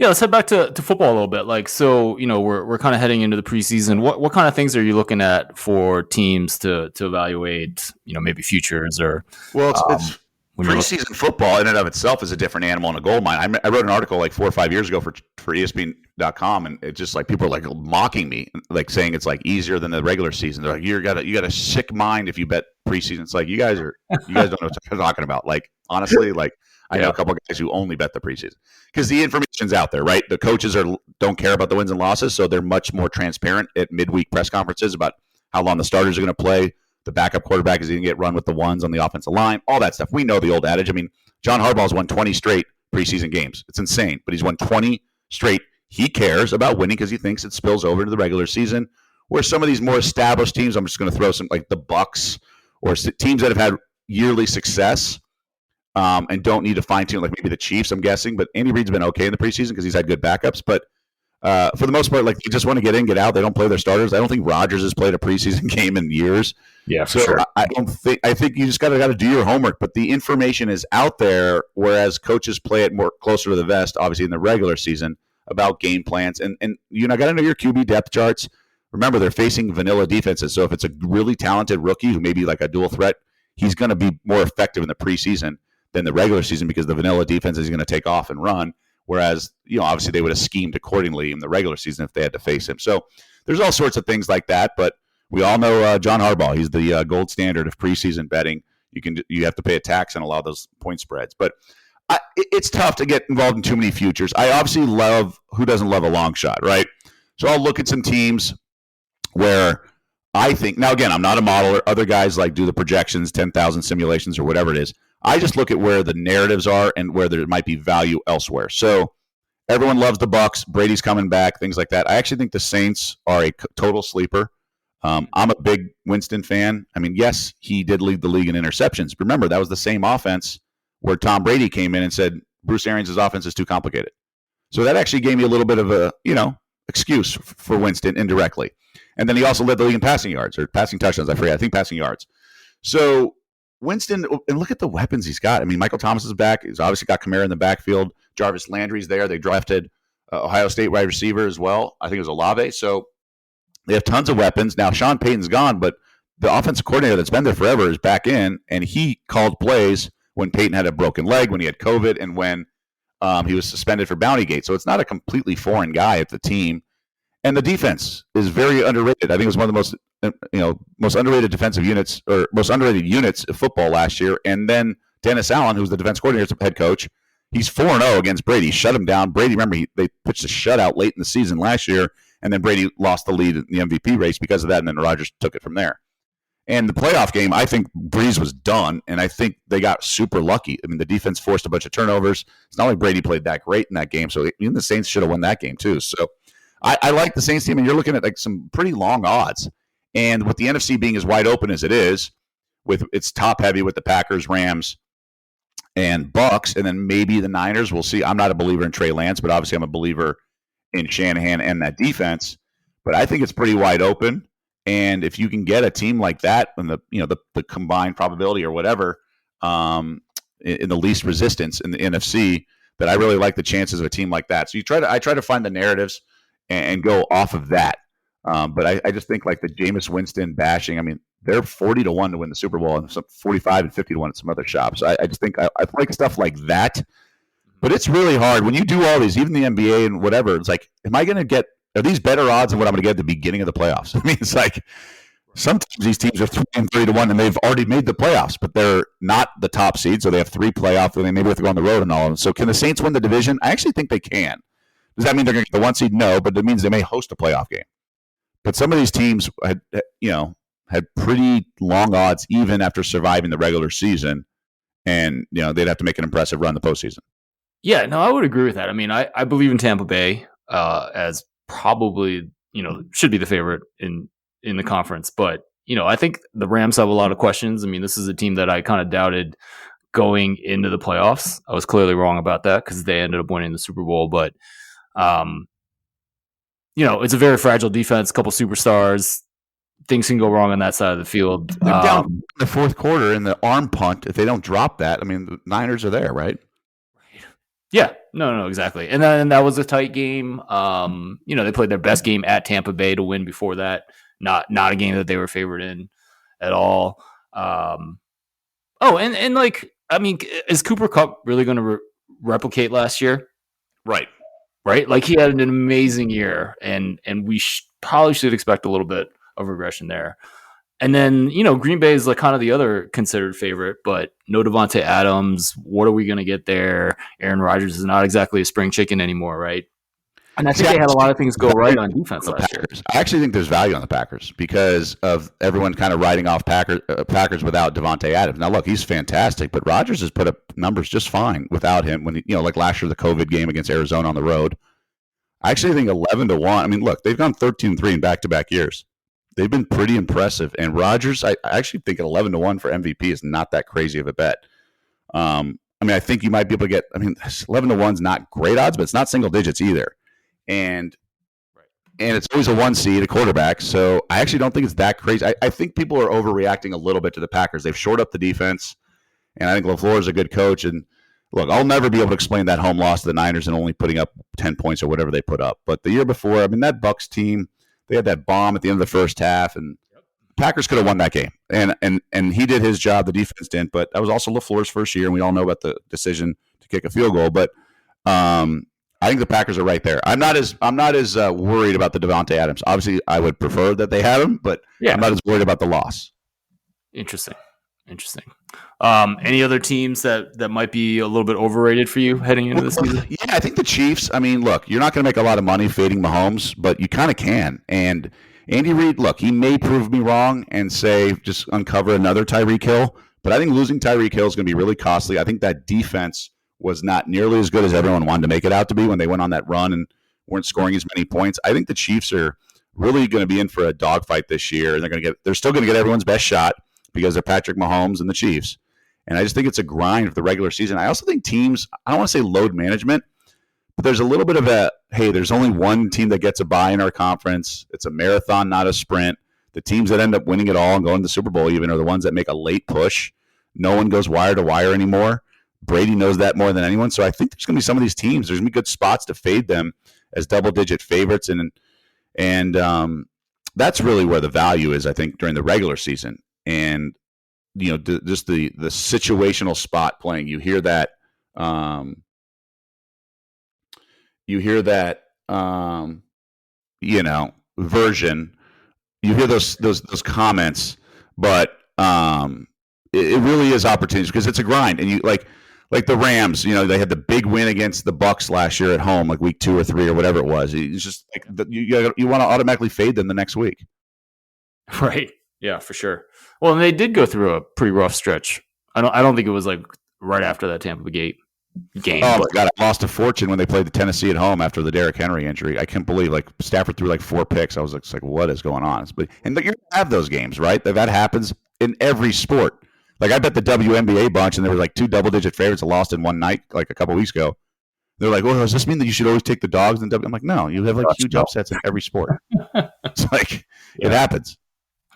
Yeah, let's head back to football a little bit. Like, so we're kind of heading into the preseason. What kind of things are you looking at for teams to evaluate? Maybe futures or it's preseason football in and of itself is a different animal in a gold mine. I wrote an article like 4 or 5 years ago for ESPN.com, and it's just like people are like mocking me, like saying it's like easier than the regular season. They're like, you got a sick mind if you bet preseason. It's like you guys don't know what you're talking about. Like, honestly, like I know a couple of guys who only bet the preseason because the information's out there, right? The coaches don't care about the wins and losses, so they're much more transparent at midweek press conferences about how long the starters are going to play. The backup quarterback is going to get run with the ones on the offensive line, all that stuff. We know the old adage. I mean, John Harbaugh's won 20 straight preseason games. It's insane, but he's won 20 straight. He cares about winning because he thinks it spills over into the regular season. Where some of these more established teams, I'm just going to throw some like the Bucks or teams that have had yearly success and don't need to fine tune, like maybe the Chiefs, I'm guessing. But Andy Reid's been okay in the preseason because he's had good backups. But for the most part, like they just want to get in, get out. They don't play their starters. I don't think Rodgers has played a preseason game in years. Yeah, for sure. I think you just got to do your homework. But the information is out there, whereas coaches play it more closer to the vest, obviously in the regular season, about game plans. And got to know your QB depth charts. Remember, they're facing vanilla defenses. So if it's a really talented rookie who may be like a dual threat, he's going to be more effective in the preseason than the regular season because the vanilla defense is going to take off and run. Whereas, obviously they would have schemed accordingly in the regular season if they had to face him. So there's all sorts of things like that. But we all know John Harbaugh. He's the gold standard of preseason betting. You have to pay a tax on a lot of those point spreads. But it's tough to get involved in too many futures. I obviously who doesn't love a long shot, right? So I'll look at some teams where I think, now again, I'm not a modeler. Other guys like do the projections, 10,000 simulations or whatever it is. I just look at where the narratives are and where there might be value elsewhere. So everyone loves the Bucks. Brady's coming back, things like that. I actually think the Saints are a total sleeper. I'm a big Winston fan. I mean, yes, he did lead the league in interceptions. Remember, that was the same offense where Tom Brady came in and said, Bruce Arians' offense is too complicated. So that actually gave me a little bit of a, excuse for Winston indirectly. And then he also led the league in passing yards or passing touchdowns. I forget. I think passing yards. So Winston, and look at the weapons he's got. I mean, Michael Thomas is back. He's obviously got Kamara in the backfield. Jarvis Landry's there. They drafted Ohio State wide receiver as well. I think it was Olave. So they have tons of weapons. Now, Sean Payton's gone, but the offensive coordinator that's been there forever is back in, and he called plays when Payton had a broken leg, when he had COVID, and when he was suspended for Bountygate. So it's not a completely foreign guy at the team. And the defense is very underrated. I think it was one of the most underrated defensive units or most underrated units of football last year. And then Dennis Allen, who's the defense coordinator, head coach, he's 4-0 against Brady. Shut him down. Brady, remember, they pitched a shutout late in the season last year, and then Brady lost the lead in the MVP race because of that, and then Rodgers took it from there. And the playoff game, I think Breeze was done, and I think they got super lucky. I mean, the defense forced a bunch of turnovers. It's not like Brady played that great in that game, so even the Saints should have won that game too. So I like the Saints team, and you're looking at like some pretty long odds. And with the NFC being as wide open as it is, with it's top heavy with the Packers, Rams, and Bucks, and then maybe the Niners. We'll see. I'm not a believer in Trey Lance, but obviously I'm a believer in Shanahan and that defense. But I think it's pretty wide open. And if you can get a team like that, and the combined probability or whatever, in the least resistance in the NFC, that I really like the chances of a team like that. So I try to find the narratives and go off of that. But I just think like the Jameis Winston bashing. I mean, they're 40-1 to win the Super Bowl, and some 45 and 50-1 at some other shops. I just think I like stuff like that. But it's really hard when you do all these, even the NBA and whatever. It's like, am I going to get? Are these better odds than what I'm going to get at the beginning of the playoffs? I mean, it's like sometimes these teams are 30-1 and they've already made the playoffs, but they're not the top seed, so they have 3 playoffs, and they maybe have to go on the road and all of them. So can the Saints win the division? I actually think they can. Does that mean they're going to get the 1 seed? No, but it means they may host a playoff game. But some of these teams had pretty long odds even after surviving the regular season, and they'd have to make an impressive run the postseason. Yeah, no, I would agree with that. I mean, I believe in Tampa Bay as probably should be the favorite in the conference, but I think the Rams have a lot of questions. I mean, this is a team that I kind of doubted going into the playoffs. I was clearly wrong about that because they ended up winning the Super Bowl, but it's a very fragile defense, a couple superstars. Things can go wrong on that side of the field. They're down in the fourth quarter in the arm punt. If they don't drop that, I mean, the Niners are there, right? Yeah, no, exactly. And then that was a tight game. They played their best game at Tampa Bay to win before that. Not a game that they were favored in at all. And is Cooper Kupp really going to replicate last year? Right. Like he had an amazing year, and we probably should expect a little bit of regression there. And then, Green Bay is like kind of the other considered favorite, but no Devontae Adams. What are we going to get there? Aaron Rodgers is not exactly a spring chicken anymore, right? And I think they had a lot of things go right on defense last year. I actually think there's value on the Packers because of everyone kind of writing off Packers without Devontae Adams. Now, look, he's fantastic, but Rodgers has put up numbers just fine without him. When like last year, the COVID game against Arizona on the road. I actually think 11-1. I mean, look, they've gone 13-3 in back-to-back years. They've been pretty impressive. And Rodgers, I actually think at 11-1 for MVP is not that crazy of a bet. I think you might be able to get. 11-1 is not great odds, but it's not single digits either. And it's always a 1 seed, a quarterback. So I actually don't think it's that crazy. I think people are overreacting a little bit to the Packers. They've shored up the defense, and I think LaFleur is a good coach. And look, I'll never be able to explain that home loss to the Niners and only putting up 10 points or whatever they put up. But the year before, that Bucs team, they had that bomb at the end of the first half, and Packers could have won that game. And he did his job. The defense didn't. But that was also LaFleur's first year, and we all know about the decision to kick a field goal. But I think the Packers are right there. I'm not as worried about the Devontae Adams. Obviously, I would prefer that they had him, but I'm not as worried about the loss. Interesting. Any other teams that might be a little bit overrated for you heading into the season? Yeah, I think the Chiefs. Look, you're not going to make a lot of money fading Mahomes, but you kind of can. And Andy Reid, look, he may prove me wrong and say just uncover another Tyreek Hill, but I think losing Tyreek Hill is going to be really costly. I think that defense was not nearly as good as everyone wanted to make it out to be when they went on that run and weren't scoring as many points. I think the Chiefs are really going to be in for a dogfight this year, and they're still going to get everyone's best shot because they're Patrick Mahomes and the Chiefs. And I just think it's a grind for the regular season. I also think teams, I don't want to say load management, but there's a little bit of there's only one team that gets a bye in our conference. It's a marathon, not a sprint. The teams that end up winning it all and going to the Super Bowl even are the ones that make a late push. No one goes wire to wire anymore. Brady knows that more than anyone. So I think there's going to be some of these teams. There's going to be good spots to fade them as double-digit favorites. And that's really where the value is, I think, during the regular season. And, just the situational spot playing. You hear that version. You hear those comments, but it really is opportunities because it's a grind. And you like the Rams, they had the big win against the Bucs last year at home, like week 2 or 3 or whatever it was. It's just like you want to automatically fade them the next week. Right. Yeah, for sure. Well, and they did go through a pretty rough stretch. I don't think it was like right after that Tampa game. Oh my But God, I lost a fortune when they played the Tennessee at home after the Derrick Henry injury. I can't believe like Stafford threw like 4 picks. I was like, what is going on? But you're gonna have those games, right? That happens in every sport. Like I bet the WNBA bunch, and there were like 2 double-digit favorites that lost in one night, like a couple weeks ago. They're like, well, does this mean that you should always take the dogs? And I'm like, no, you have like huge upsets in every sport. It's like it happens.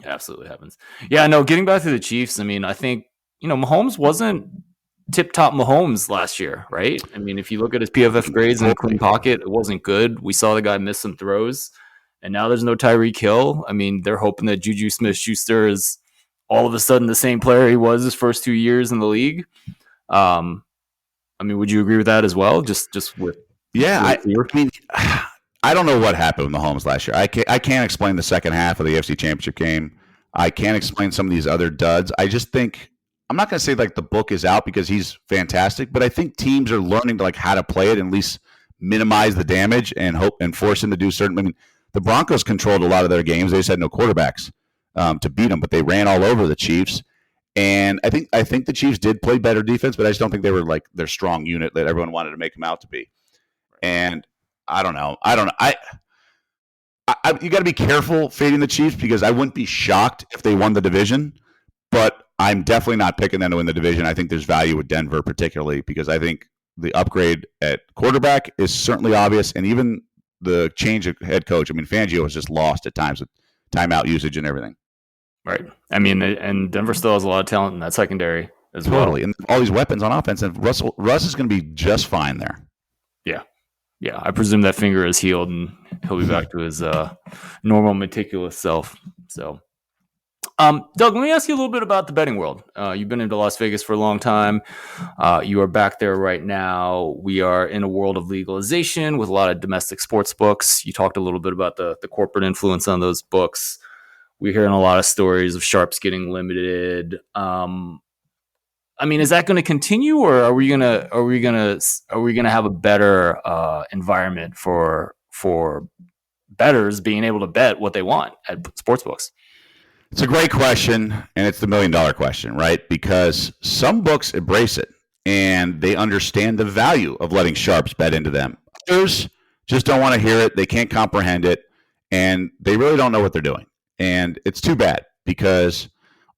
It absolutely happens. Yeah, no. Getting back to the Chiefs, I mean, I think Mahomes wasn't tip-top Mahomes last year, right? I mean, if you look at his PFF grades in a clean pocket, it wasn't good. We saw the guy miss some throws, and now there's no Tyreek Hill. I mean, they're hoping that Juju Smith-Schuster is all of a sudden the same player he was his first 2 years in the league. I mean, would you agree with that as well? Just with I mean, I don't know what happened with Mahomes last year. I can't explain the second half of the AFC Championship game. I can't explain some of these other duds. I just think I'm not going to say like the book is out because he's fantastic, but I think teams are learning to like how to play it and at least minimize the damage and hope and force him to do certain. I mean, the Broncos controlled a lot of their games. They just had no quarterbacks to beat them, but they ran all over the Chiefs. And I think the Chiefs did play better defense, but I just don't think they were like their strong unit that everyone wanted to make them out to be. And I don't know. You got to be careful fading the Chiefs because I wouldn't be shocked if they won the division, but I'm definitely not picking them to win the division. I think there's value with Denver particularly because I think the upgrade at quarterback is certainly obvious, and even the change of head coach. I mean, Fangio was just lost at times with timeout usage and everything. Right. I mean, and Denver still has a lot of talent in that secondary as well. Totally. And all these weapons on offense. And Russ is going to be just fine there. Yeah. Yeah. I presume that finger is healed and he'll be back to his normal, meticulous self. So, Doug, let me ask you a little bit about the betting world. You've been into Las Vegas for a long time. You are back there right now. We are in a world of legalization with a lot of domestic sports books. You talked a little bit about the corporate influence on those books. We're hearing a lot of stories of sharps getting limited. I mean, is that going to continue, or are we gonna have a better environment for bettors being able to bet what they want at sportsbooks? It's a great question, and it's the $1 million question, right? Because some books embrace it, and they understand the value of letting sharps bet into them. Others just don't want to hear it. They can't comprehend it, and they really don't know what they're doing. And it's too bad because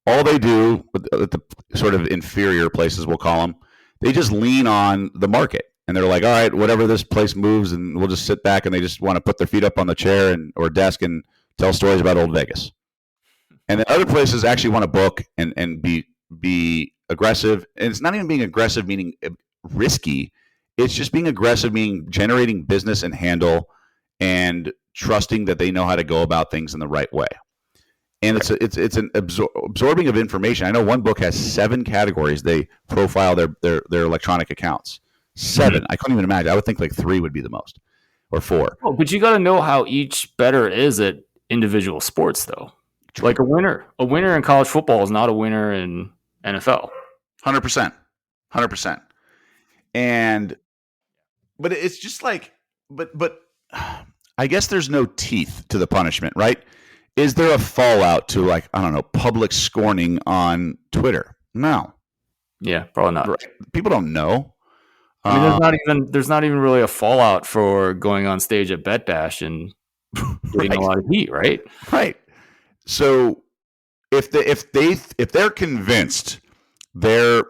all they do with the sort of inferior places, we'll call them, they just lean on the market. And they're like, all right, whatever this place moves, and we'll just sit back, and they just want to put their feet up on the chair or desk and tell stories about old Vegas. And then other places actually want to book and be aggressive. And it's not even being aggressive, meaning risky. It's just being aggressive, meaning generating business and handle and trusting that they know how to go about things in the right way. And it's an absorbing of information. I know one book has 7 categories. They profile their electronic accounts. 7. I couldn't even imagine. I would think like 3 would be the most, or 4. Oh, but you got to know how each bettor is at individual sports, though. True. Like a winner in college football is not a winner in NFL. 100%. But it's just like, but I guess there's no teeth to the punishment, right? Is there a fallout to like, I don't know, public scorning on Twitter? No. Yeah, probably not. Right. People don't know. I mean, there's not even really a fallout for going on stage at Bet Bash and getting a lot of heat, right? Right. So if they're convinced their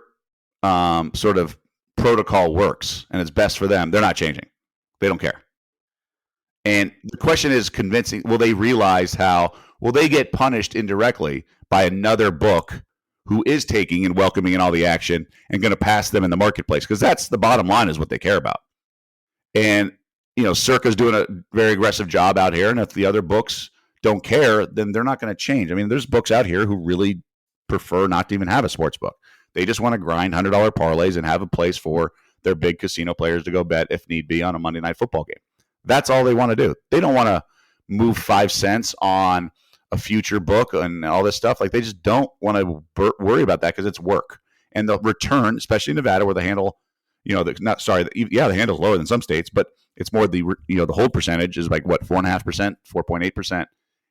sort of protocol works and it's best for them, they're not changing. They don't care. And the question is convincing. Will they realize how? Will they get punished indirectly by another book who is taking and welcoming in all the action and going to pass them in the marketplace? Because that's the bottom line, is what they care about. And Circa's doing a very aggressive job out here, and if the other books don't care, then they're not going to change. I mean, there's books out here who really prefer not to even have a sports book. They just want to grind $100 parlays and have a place for their big casino players to go bet if need be on a Monday Night Football game. That's all they want to do. They don't want to move 5 cents on a future book and all this stuff. Like, they just don't want to worry about that because it's work. And the return, especially in Nevada, where the handle, the handle's lower than some states, but it's more the hold percentage is like what, 4.5%, 4.8%.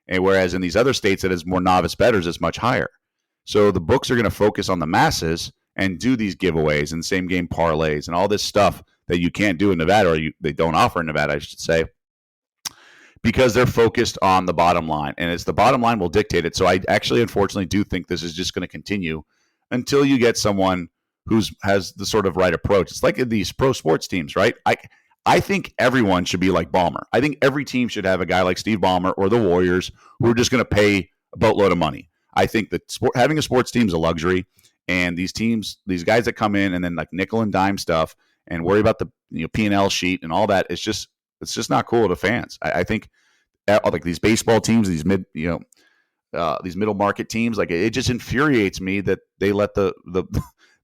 And whereas in these other states that is more novice bettors, it's much higher. So the books are going to focus on the masses and do these giveaways and same game parlays and all this stuff that you can't do in Nevada, or they don't offer in Nevada, I should say, because they're focused on the bottom line. And it's the bottom line will dictate it. So I actually, unfortunately, do think this is just going to continue until you get someone who has the sort of right approach. It's like these pro sports teams, right? I think everyone should be like Ballmer. I think every team should have a guy like Steve Ballmer or the Warriors who are just going to pay a boatload of money. I think that having a sports team is a luxury, and these teams, these guys that come in and then like nickel and dime stuff and worry about the P&L sheet and all that, it's just not cool to fans. I think like these baseball teams, these these middle market teams, like it just infuriates me that they let the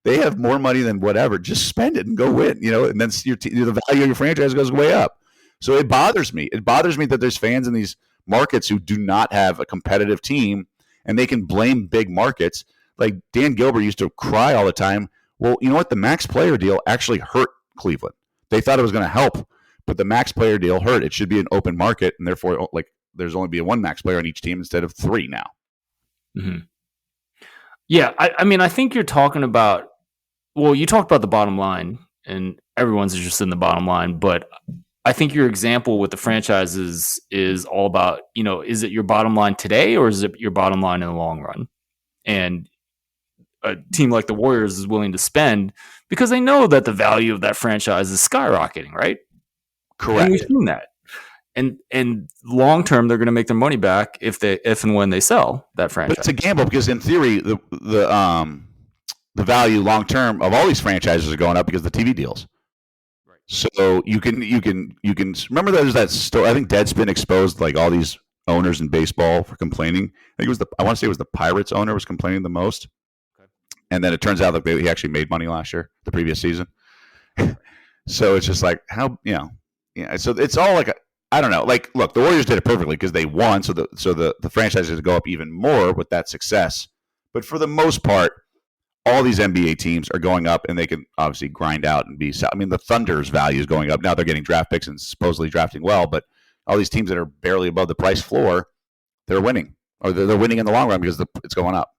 they have more money than whatever. Just spend it and go win, and then the value of your franchise goes way up. So it bothers me. It bothers me that there's fans in these markets who do not have a competitive team, and they can blame big markets. Like Dan Gilbert used to cry all the time. Well, you know what? The max player deal actually hurt Cleveland. They thought it was going to help, but the max player deal hurt. It should be an open market, and therefore, like, there's only be one max player on each team instead of 3 now. Mm-hmm. Yeah, I mean, I think you're talking about. Well, you talked about the bottom line, and everyone's interested in the bottom line, but I think your example with the franchises is all about, is it your bottom line today or is it your bottom line in the long run? And a team like the Warriors is willing to spend because they know that the value of that franchise is skyrocketing, right? Correct. And we've seen that. And long term, they're going to make their money back if and when they sell that franchise. But it's a gamble because in theory, the value long term of all these franchises are going up because of the TV deals. Right. So you can remember there's that story. I think Deadspin exposed like all these owners in baseball for complaining. I think I want to say it was the Pirates owner was complaining the most. Okay. And then it turns out that he actually made money last year, the previous season. So it's just like how So it's all like I don't know. Like, look, the Warriors did it perfectly because they won, so the franchises go up even more with that success. But for the most part, all these NBA teams are going up, and they can obviously grind out and be. I mean, the Thunder's value is going up now. They're getting draft picks and supposedly drafting well, but all these teams that are barely above the price floor, they're winning, or they're winning in the long run because it's going up.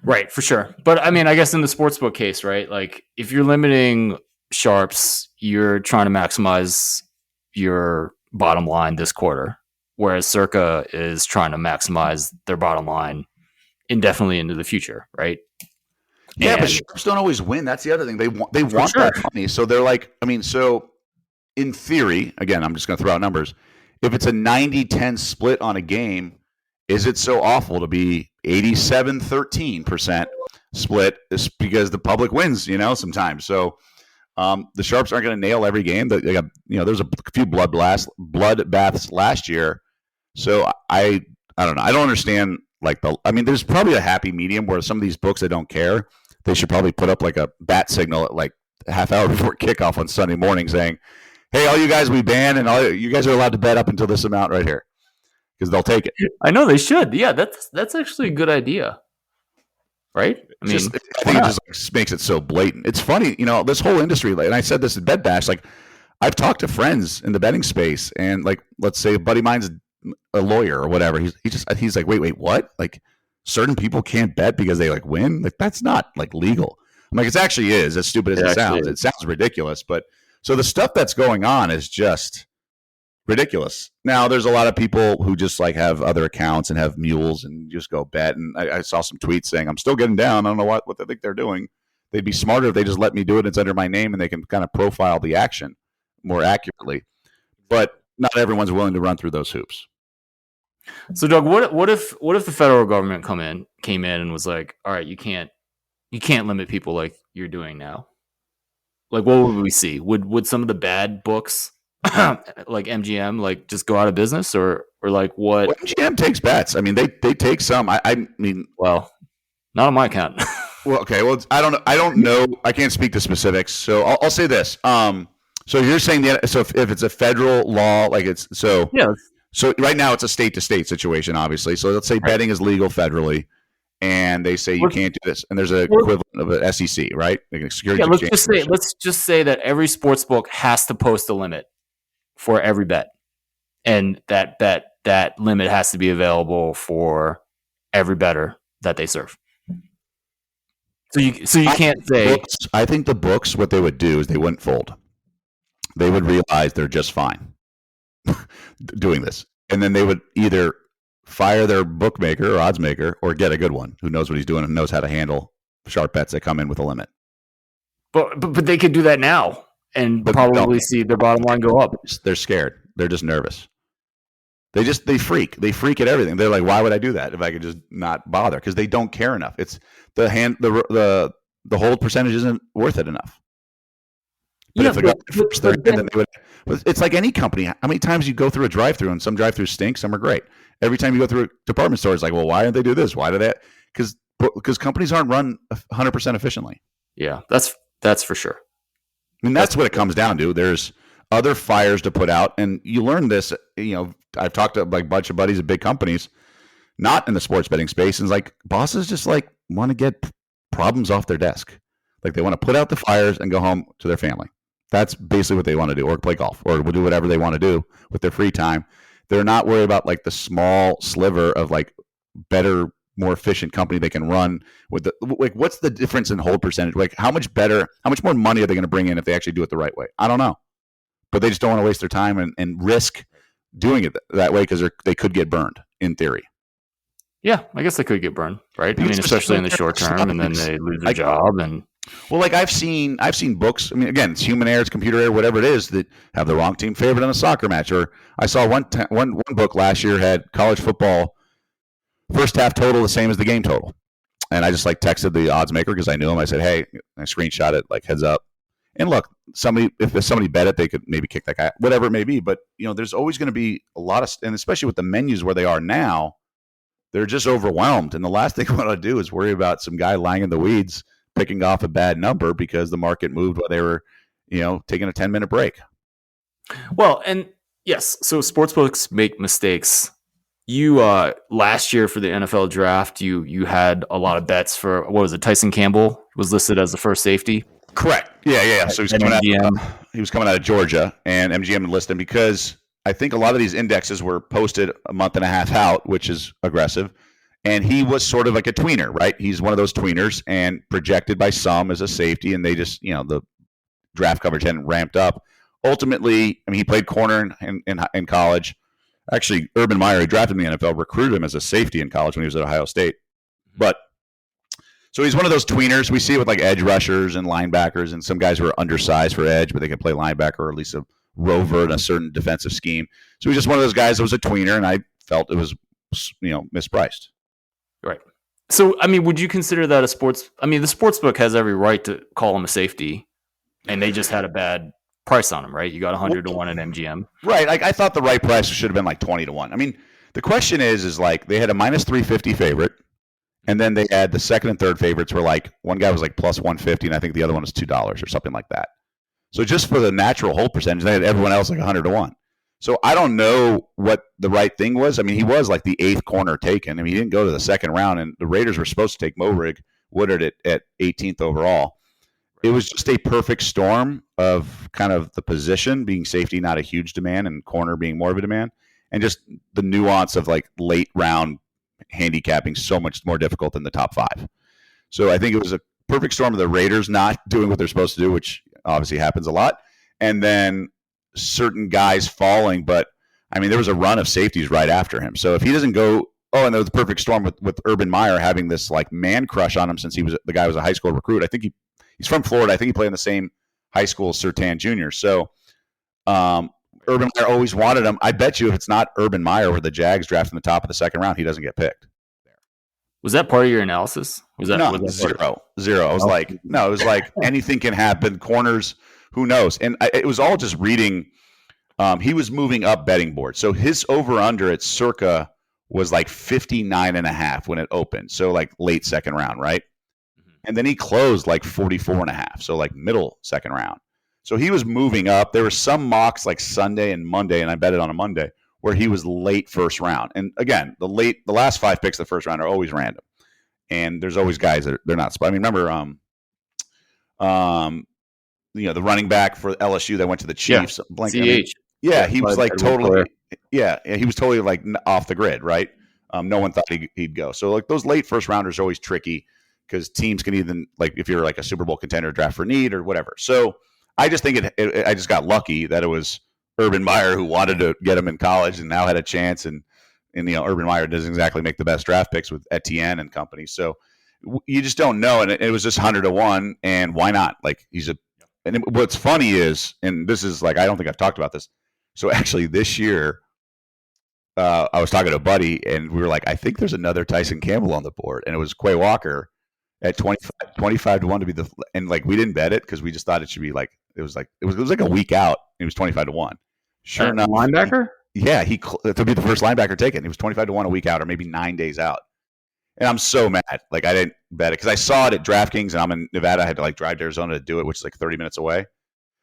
Right, for sure. But I mean, I guess in the sportsbook case, right? Like, if you're limiting sharps, you're trying to maximize your bottom line this quarter, whereas Circa is trying to maximize their bottom line indefinitely into the future, right? Yeah, but sharps don't always win. That's the other thing. They want that money, so they're like, I mean, so in theory, again, I'm just going to throw out numbers. If it's a 90-10 split on a game, is it so awful to be 87-13% split? It's because the public wins, sometimes. So the sharps aren't going to nail every game. They got, there's a few bloodbaths last year. So I don't know. I don't understand. There's probably a happy medium where some of these books, they don't care. They should probably put up like a bat signal at like a half hour before kickoff on Sunday morning saying, hey, all you guys we ban, and all you guys are allowed to bet up until this amount right here, because they'll take it. I know they should. Yeah, that's actually a good idea, right? I mean, I think it just makes it so blatant. It's funny, this whole industry. And I said this at Bet Bash. Like, I've talked to friends in the betting space, and like, let's say a buddy of mine's a lawyer or whatever. He's like, wait, what? Like, certain people can't bet because they like win. Like, that's not like legal. I'm like, it actually is. As stupid as it sounds, it sounds ridiculous. But so the stuff that's going on is just ridiculous. Now, there's a lot of people who just like have other accounts and have mules and just go bet. And I saw some tweets saying, I'm still getting down. I don't know what they think they're doing. They'd be smarter if they just let me do it. It's under my name, and they can kind of profile the action more accurately. But not everyone's willing to run through those hoops. So, Doug, what if the federal government came in and was like, all right, you can't limit people like you're doing now? Like, what would we see? Would some of the bad books like MGM like just go out of business, or like what? Well, MGM takes bets. I mean, they take some. I mean, well, not on my account. Well, okay. Well, I don't know. I can't speak to specifics. So I'll say this. So you're saying that if it's a federal law, like it's so. Yeah. So right now it's a state to state situation, obviously. So let's say betting is legal federally, and they say you can't do this, and there's an equivalent of an SEC, right? Like let's just say that every sports book has to post a limit for every bet, and that bet that limit has to be available for every bettor that they serve. So you can't say. I think the books, what they would do is they wouldn't fold. They would realize they're just fine doing this, and then they would either fire their bookmaker or odds maker, or get a good one who knows what he's doing and knows how to handle sharp bets that come in with a limit. But they could do that now and probably see their bottom line go up. They're scared. They're just nervous. They freak. They freak at everything. They're like, why would I do that if I could just not bother? Because they don't care enough. It's the hold percentage isn't worth it enough. But it's like any company. How many times you go through a drive-through and some drive-throughs stink, some are great. Every time you go through a department store, it's like, well, why don't they do this? Why do that? Because companies aren't run 100% efficiently. Yeah, that's for sure. I mean, that's what it comes down to. There's other fires to put out, and you learn this. I've talked to like a bunch of buddies at big companies, not in the sports betting space, and like bosses just like want to get problems off their desk. Like they want to put out the fires and go home to their family. That's basically what they want to do, or play golf, or do whatever they want to do with their free time. They're not worried about like the small sliver of like better, more efficient company they can run with what's the difference in hold percentage? Like how much more money are they going to bring in if they actually do it the right way? I don't know, but they just don't want to waste their time and risk doing it that way because they could get burned in theory. Yeah, I guess they could get burned, right? I mean, especially in the short term, and then they lose their job. And well, like I've seen books. I mean, again, it's human error, it's computer error, whatever it is, that have the wrong team favored in a soccer match. Or I saw one book last year had college football first half total the same as the game total, and I just like texted the odds maker because I knew him. I said, hey, I screenshot it, like heads up. And look, if somebody bet it, they could maybe kick that guy, whatever it may be. But there's always going to be a lot of, and especially with the menus where they are now, they're just overwhelmed. And the last thing I want to do is worry about some guy lying in the weeds picking off a bad number because the market moved while they were, taking a 10-minute break. Well, and yes, so sportsbooks make mistakes. You last year for the NFL draft, you had a lot of bets for, what was it? Tyson Campbell was listed as the first safety. Correct. Yeah. So he was coming out of Georgia, and MGM listed him because I think a lot of these indexes were posted a month and a half out, which is aggressive. And he was sort of like a tweener, right? He's one of those tweeners and projected by some as a safety, and they just, the draft coverage hadn't ramped up. Ultimately, I mean, he played corner in college. Actually, Urban Meyer, who drafted him in the NFL, recruited him as a safety in college when he was at Ohio State. But so he's one of those tweeners. We see it with like edge rushers and linebackers and some guys who are undersized for edge, but they can play linebacker or at least a rover in a certain defensive scheme. So he's just one of those guys that was a tweener, and I felt it was, mispriced. Right. So, I mean, would you consider that the sports book has every right to call him a safety, and they just had a bad price on him, right? You got 100 to 1 at MGM. Right. Like I thought the right price should have been like 20 to 1. I mean, the question is like they had a minus 350 favorite, and then they had the second and third favorites were like, one guy was like plus 150, and I think the other one was $2 or something like that. So just for the natural hold percentage, they had everyone else like 100 to 1. So I don't know what the right thing was. I mean, he was like the 8th corner taken. I mean, he didn't go to the second round, and the Raiders were supposed to take Woodard at 18th overall. It was just a perfect storm of kind of the position being safety, not a huge demand, and corner being more of a demand, and just the nuance of like late round handicapping so much more difficult than the top 5. So I think it was a perfect storm of the Raiders not doing what they're supposed to do, which obviously happens a lot, and then certain guys falling. But I mean, there was a run of safeties right after him. So if he doesn't go, and there was the perfect storm with Urban Meyer having this like man crush on him since the guy was a high school recruit. I think he's from Florida. I think he played in the same high school as Surtain Jr. So Urban Meyer always wanted him. I bet you if it's not Urban Meyer or the Jags draft in the top of the second round, he doesn't get picked. Was that part of your analysis? Was that zero? I was like, no, it was like anything can happen. Corners, who knows? And it was all just reading. He was moving up betting board. So his over-under at circa was like 59.5 when it opened. So like late second round, right? Mm-hmm. And then he closed like 44.5. So like middle second round. So he was moving up. There were some mocks like Sunday and Monday, and I bet it on a Monday, where he was late first round. And again, the last 5 picks of the first round are always random. And there's always guys that they're not. I mean, remember, the running back for LSU that went to the Chiefs. CH. Yeah, he was like totally. Yeah, he was totally like off the grid, right? No one thought he'd go. So like those late first rounders are always tricky because teams can even like if you're like a Super Bowl contender, draft for need or whatever. So I just think I just got lucky that it was Urban Meyer who wanted to get him in college and now had a chance. And Urban Meyer doesn't exactly make the best draft picks with Etienne and company. So you just don't know. And it was just 100-1. And why not? Like what's funny is, and this is like I don't think I've talked about this. So actually, this year, I was talking to a buddy, and we were like, I think there's another Tyson Campbell on the board, and it was Quay Walker at 25-1 to be the, and like we didn't bet it because we just thought it should be like it was like a week out. It was 25-1. Sure enough, linebacker. He to be the first linebacker taken. He was 25-1 a week out, or maybe 9 days out. And I'm so mad. Like I didn't bet it because I saw it at DraftKings, and I'm in Nevada. I had to like drive to Arizona to do it, which is like 30 minutes away.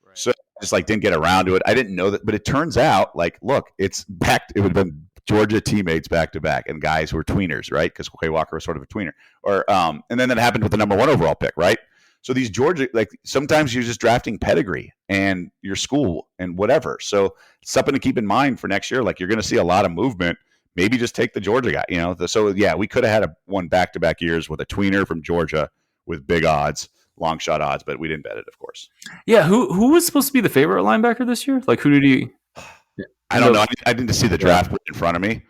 Right. So I just like didn't get around to it. I didn't know that, but it turns out like, look, it's back. It would have been Georgia teammates back to back and guys who were tweeners, right? Because Quay Walker was sort of a tweener, and then that happened with the number 1 overall pick, right? So these Georgia, like sometimes you're just drafting pedigree and your school and whatever. So it's something to keep in mind for next year. Like you're going to see a lot of movement. Maybe just take the Georgia guy, So yeah, we could have had one back-to-back years with a tweener from Georgia with big odds, long shot odds, but we didn't bet it, of course. Yeah, who was supposed to be the favorite linebacker this year? Like who did he? I don't know. I didn't see the draft in front of me,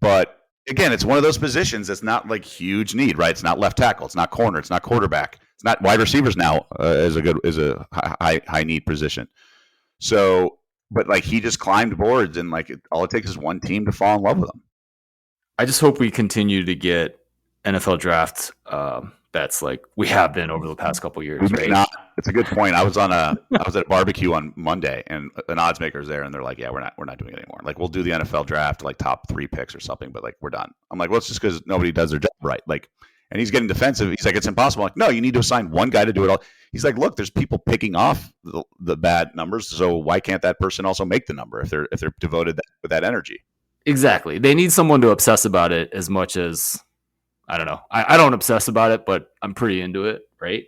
but again, it's one of those positions that's not like huge need, right? It's not left tackle, it's not corner, it's not quarterback, it's not wide receivers now is a high need position. So. But like he just climbed boards, and like all it takes is one team to fall in love with him. I just hope we continue to get NFL draft bets like we have been over the past couple of years. Right? It's a good point. I was at a barbecue on Monday, and an odds maker's there, and they're like, "Yeah, we're not doing it anymore. Like we'll do the NFL draft, like top 3 picks or something, but like we're done." I'm like, "Well, it's just because nobody does their job right." Like, and he's getting defensive. He's like, "It's impossible." I'm like, no, you need to assign one guy to do it all. He's like, look, there's people picking off the bad numbers, so why can't that person also make the number if they're devoted with that energy? Exactly. They need someone to obsess about it as much as I don't know. I don't obsess about it, but I'm pretty into it, right?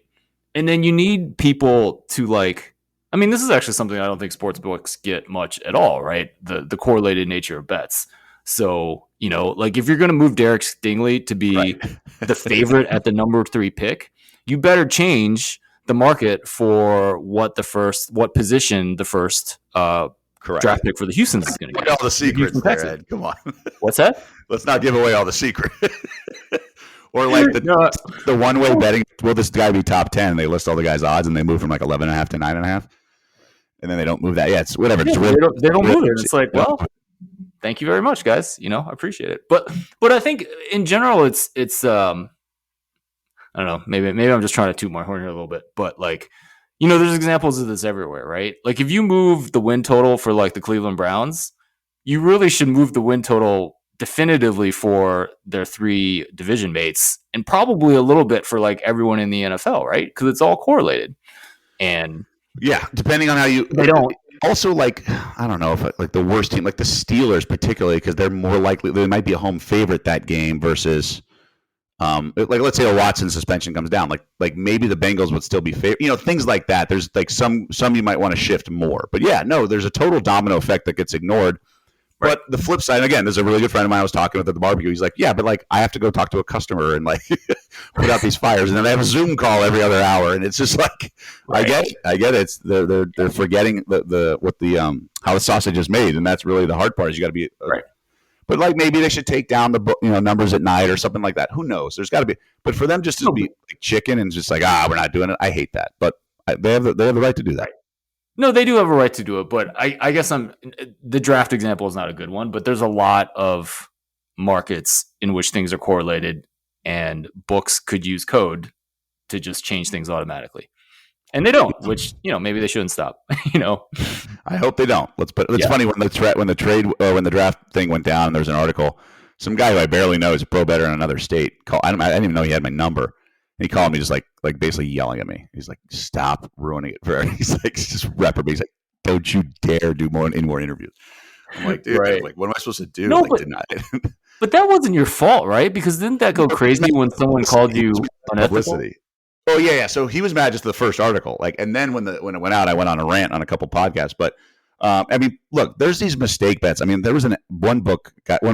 And then you need people to like. I mean, this is actually something I don't think sports books get much at all, right? The correlated nature of bets. So like if you're going to move Derek Stingley to be the favorite at the number 3 pick, you better change the market for what position the first draft pick for the Houstons is going to get. All the secrets there, Ed. Come on. What's that? Let's not give away all the secrets. Or like the one-way betting, will this guy be top 10? They list all the guys' odds, and they move from like 11.5 to 9.5, and then they don't move that. Yeah, it's whatever. Yeah, they don't move it. It's like, well, thank you very much, guys. I appreciate it. But I think in general, it's I don't know. Maybe I'm just trying to toot my horn here a little bit, but like, there's examples of this everywhere, right? Like if you move the win total for like the Cleveland Browns, you really should move the win total definitively for their 3 division mates and probably a little bit for like everyone in the NFL, right? Because it's all correlated. And yeah, depending on how they don't. Also, like, I don't know if like the worst team, like the Steelers particularly, because they're more likely, they might be a home favorite that game versus like let's say a Watson suspension comes down, like maybe the Bengals would still be favorite, things like that. There's like some you might want to shift more, but yeah, no, there's a total domino effect that gets ignored. Right. But the flip side, again, there's a really good friend of mine I was talking with at the barbecue. He's like, yeah, but like I have to go talk to a customer and like put out these fires, and then I have a Zoom call every other hour, and it's just like, right. I get it. It's they're forgetting how the sausage is made, and that's really the hard part. Is you got to be right. But like maybe they should take down the numbers at night or something like that. Who knows? There's got to be. But for them just to be like chicken and just like we're not doing it. I hate that. But they have the right to do that. No, they do have a right to do it. But I guess the draft example is not a good one. But there's a lot of markets in which things are correlated, and books could use code to just change things automatically. And they don't, which maybe they shouldn't stop. I hope they don't. It's funny when the draft thing went down. There's an article. Some guy who I barely know is a pro bettor in another state. I didn't even know he had my number. And he called me just like basically yelling at me. He's like, "Stop ruining it for." He's like, just reprimand. He's like, "Don't you dare do any more interviews." I'm like, dude, right. Like, what am I supposed to do? No, but that wasn't your fault, right? Because didn't that go crazy when someone called you unethical? Publicity. Oh yeah. So he was mad just the first article, and then when it went out, I went on a rant on a couple podcasts. But I mean, look, there's these mistake bets. I mean, there was one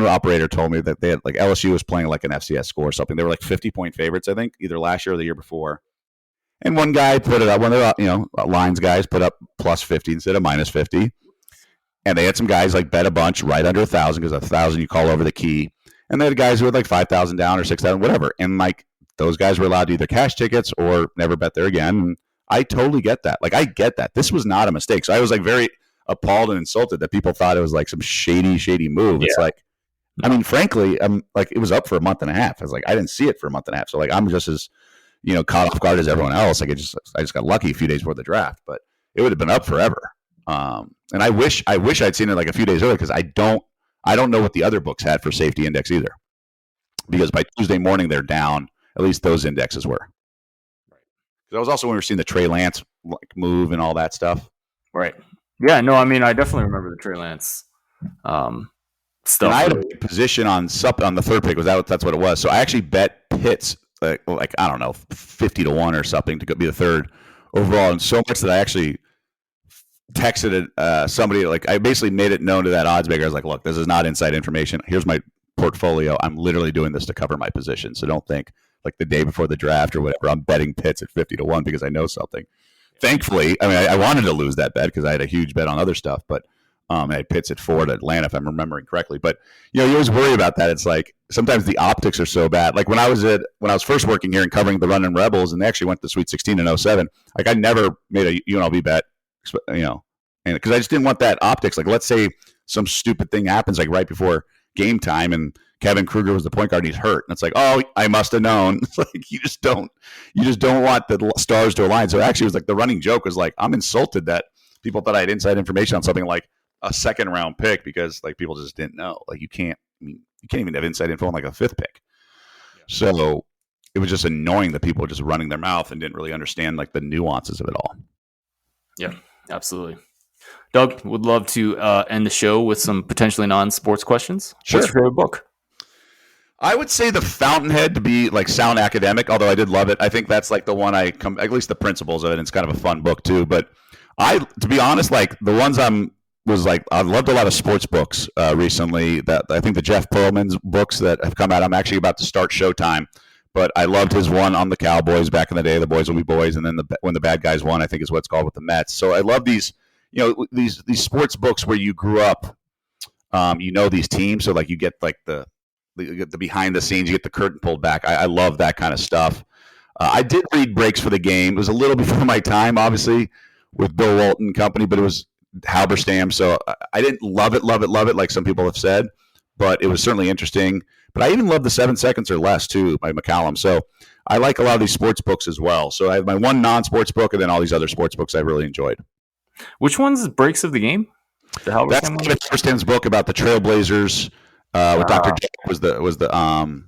operator told me that they had like LSU was playing like an FCS score or something. They were like 50-point favorites, I think, either last year or the year before. And one guy put it up, one of the lines guys put up plus 50 instead of minus 50. And they had some guys like bet a bunch right under 1,000 because 1,000 you call over the key. And they had guys who had like 5,000 down or 6,000, whatever. And like those guys were allowed to either cash tickets or never bet there again. And I totally get that. Like I get that. This was not a mistake. So I was like very appalled and insulted that people thought it was like some shady move. Yeah. It's like, I mean, frankly, like it was up for a month and a half. I was like, I didn't see it for a month and a half. So like, I'm just as, caught off guard as everyone else. Like I just got lucky a few days before the draft, but it would have been up forever. And I wish I'd seen it like a few days earlier because I don't know what the other books had for safety index either. Because by Tuesday morning they're down. At least those indexes were. Right. Because that was also when we were seeing the Trey Lance like move and all that stuff. Right. Yeah. No. I mean, I definitely remember the Trey Lance stuff. And I had a position on the third pick. That's what it was. So I actually bet Pitts like I don't know 50-1 or something to be the third overall, and so much that I actually texted somebody. Like I basically made it known to that odds maker. I was like, look, this is not inside information. Here's my portfolio. I'm literally doing this to cover my position. So don't think like the day before the draft or whatever, I'm betting Pitts at 50-1 because I know something. Thankfully, I mean, I wanted to lose that bet because I had a huge bet on other stuff, but I had Pitts at 4 to Atlanta, if I'm remembering correctly. But you always worry about that. It's like sometimes the optics are so bad. Like when I was first working here and covering the Running Rebels, and they actually went to the Sweet 16 in 07. Like I never made a UNLV bet, and because I just didn't want that optics. Like let's say some stupid thing happens like right before game time, and Kevin Kruger was the point guard and he's hurt, and it's like, oh, I must have known. It's like you just don't want the stars to align. So actually, it was like the running joke was like, I'm insulted that people thought I had inside information on something like a second round pick because like people just didn't know. Like you can't even have inside info on like a 5th pick. Yeah. So it was just annoying that people were just running their mouth and didn't really understand like the nuances of it all. Yeah, absolutely. Doug, would love to end the show with some potentially non-sports questions. Sure. What's your favorite book? I would say The Fountainhead to be like sound academic, although I did love it. I think that's like the one at least the principles of it. And it's kind of a fun book too. But to be honest, like the ones I've loved a lot of sports books recently. That I think the Jeff Pearlman's books that have come out. I'm actually about to start Showtime, but I loved his one on the Cowboys back in the day. The Boys Will Be Boys, and then when the bad guys won, I think is what it's called with the Mets. So I love these, these sports books where you grew up, these teams. So like you get like the behind the scenes, you get the curtain pulled back. I love that kind of stuff. I did read Breaks for the Game. It was a little before my time, obviously, with Bill Walton and company, but it was Halberstam, so I didn't love it like some people have said, but it was certainly interesting. But I even love the 7 Seconds or Less too by McCallum. So I like a lot of these sports books as well. So I have my one non-sports book and then all these other sports books I really enjoyed. Which one's Breaks of the Game? That's Halberstam's book about the Trailblazers. With Dr. Jack was the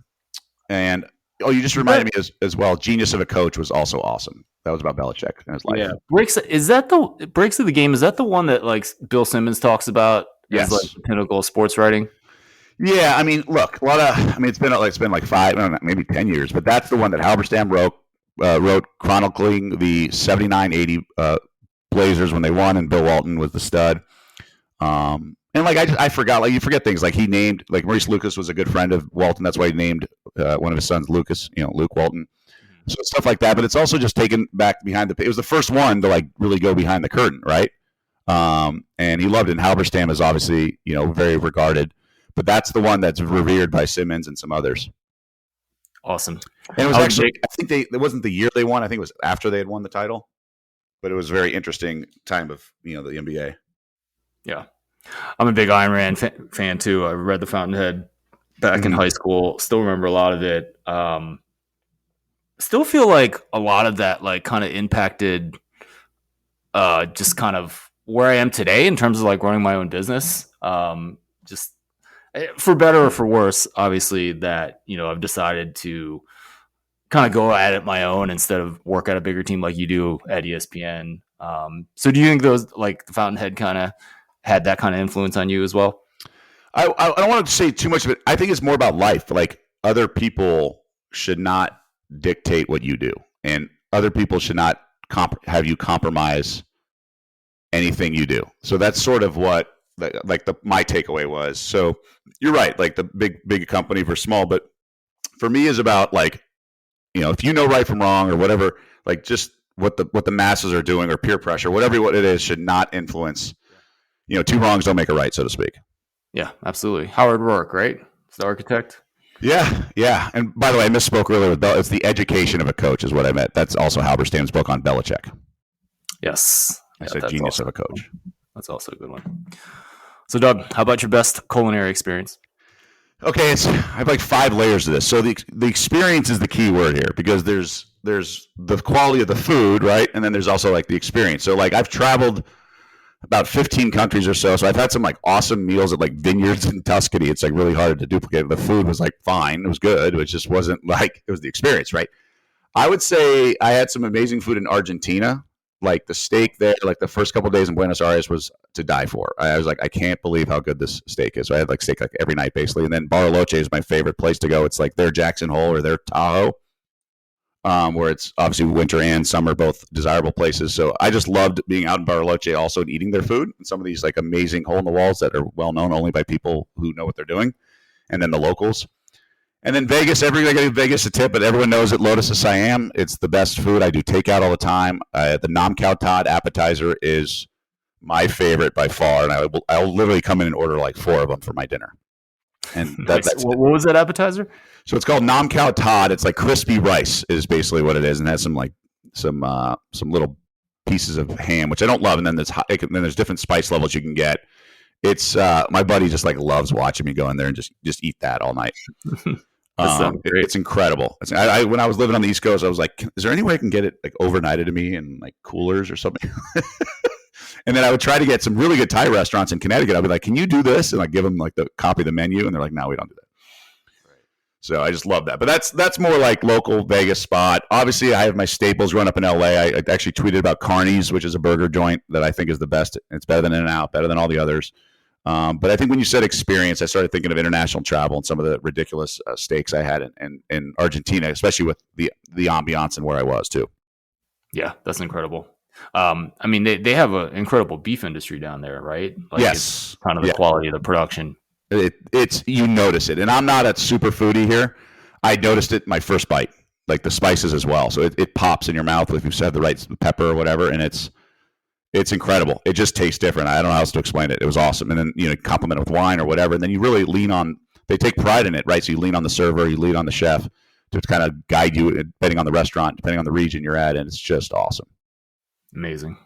and you just reminded me as well. Genius of a Coach was also awesome. That was about Belichick and his life. Yeah, Breaks of the Game? Is that the one that like Bill Simmons talks about? Yes, as like the pinnacle of sports writing. Yeah, I mean, look, it's been like 5, maybe 10 years, but that's the one that Halberstam wrote chronicling the 79-80 Blazers when they won, and Bill Walton was the stud. And like I forgot, like you forget things like he named like Maurice Lucas was a good friend of Walton. That's why he named one of his sons Lucas, Luke Walton. So stuff like that, but it's also just taken back behind it was the first one to like really go behind the curtain, right? And he loved it. And Halberstam is obviously, very regarded, but that's the one that's revered by Simmons and some others. Awesome. And it was actually, I think it wasn't the year they won. I think it was after they had won the title, but it was a very interesting time of, the NBA. Yeah. I'm a big Ayn Rand fan too. I read The Fountainhead back in high school. Still remember a lot of it. Still feel like a lot of that like kind of impacted just kind of where I am today in terms of like running my own business. Just for better or for worse, obviously that, I've decided to kind of go at it my own instead of work at a bigger team like you do at ESPN. So do you think those like The Fountainhead kind of had that kind of influence on you as well? I don't want to say too much of it. I think it's more about life. Like other people should not dictate what you do, and other people should not have you compromise anything you do. So that's sort of what my takeaway was. So you're right, like the big company versus small, but for me is about like, if you know right from wrong or whatever, like just what the masses are doing or peer pressure, whatever what it is, should not influence. Two wrongs don't make a right, so to speak. Yeah, absolutely. Howard Rourke, right? It's the architect. Yeah. And by the way, I misspoke earlier with It's the education of a coach is what I meant. That's also Halberstam's book on Belichick. Yes. I said genius of a coach. That's also a good one. So, Doug, how about your best culinary experience? Okay, I have like 5 layers to this. So the experience is the key word here, because there's the quality of the food, right? And then there's also like the experience. So like I've traveled about 15 countries or so. So I've had some like awesome meals at like vineyards in Tuscany. It's like really hard to duplicate. The food was like fine. It was good. It just wasn't like, it was the experience, right? I would say I had some amazing food in Argentina. Like the steak there, like the first couple of days in Buenos Aires was to die for. I was like, I can't believe how good this steak is. So I had like steak like every night basically. And then Bariloche is my favorite place to go. It's like their Jackson Hole or their Tahoe, where it's obviously winter and summer, both desirable places. So I just loved being out in Bariloche also and eating their food. And some of these like amazing hole in the walls that are well known only by people who know what they're doing. And then the locals. And then Vegas, everybody gave Vegas a tip, but everyone knows at Lotus of Siam, it's the best food. I do takeout all the time. The Nam Khao Tad appetizer is my favorite by far, and I'll literally come in and order like 4 of them for my dinner. And nice. What was that appetizer? So it's called Nam Khao Tad. It's like crispy rice is basically what it is, and it has some little pieces of ham, which I don't love, and then there's different spice levels you can get. It's my buddy just like loves watching me go in there and just eat that all night. It's incredible. When I was living on the East Coast, I was like, is there any way I can get it like overnighted to me in like coolers or something? And then I would try to get some really good Thai restaurants in Connecticut. I'd be like, can you do this? And I give them like the copy of the menu, and they're like, no, we don't do that. Right. So I just love that. But that's more like local Vegas spot. Obviously, I have my staples growing up in LA. I actually tweeted about Carney's, which is a burger joint that I think is the best. It's better than In-N-Out, better than all the others. But I think when you said experience, I started thinking of international travel and some of the ridiculous steaks I had in Argentina, especially with the ambiance and where I was too. Yeah, that's incredible. I mean, they have an incredible beef industry down there, right? Like yes. It's kind of the quality of the production. It's you notice it. And I'm not a super foodie here. I noticed it my first bite, like the spices as well. So it pops in your mouth if you've said the right pepper or whatever, and it's incredible. It just tastes different. I don't know how else to explain it. It was awesome. And then, compliment it with wine or whatever. And then you really lean on, they take pride in it, right? So you lean on the server, you lean on the chef to kind of guide you depending on the restaurant, depending on the region you're at. And it's just awesome. Amazing.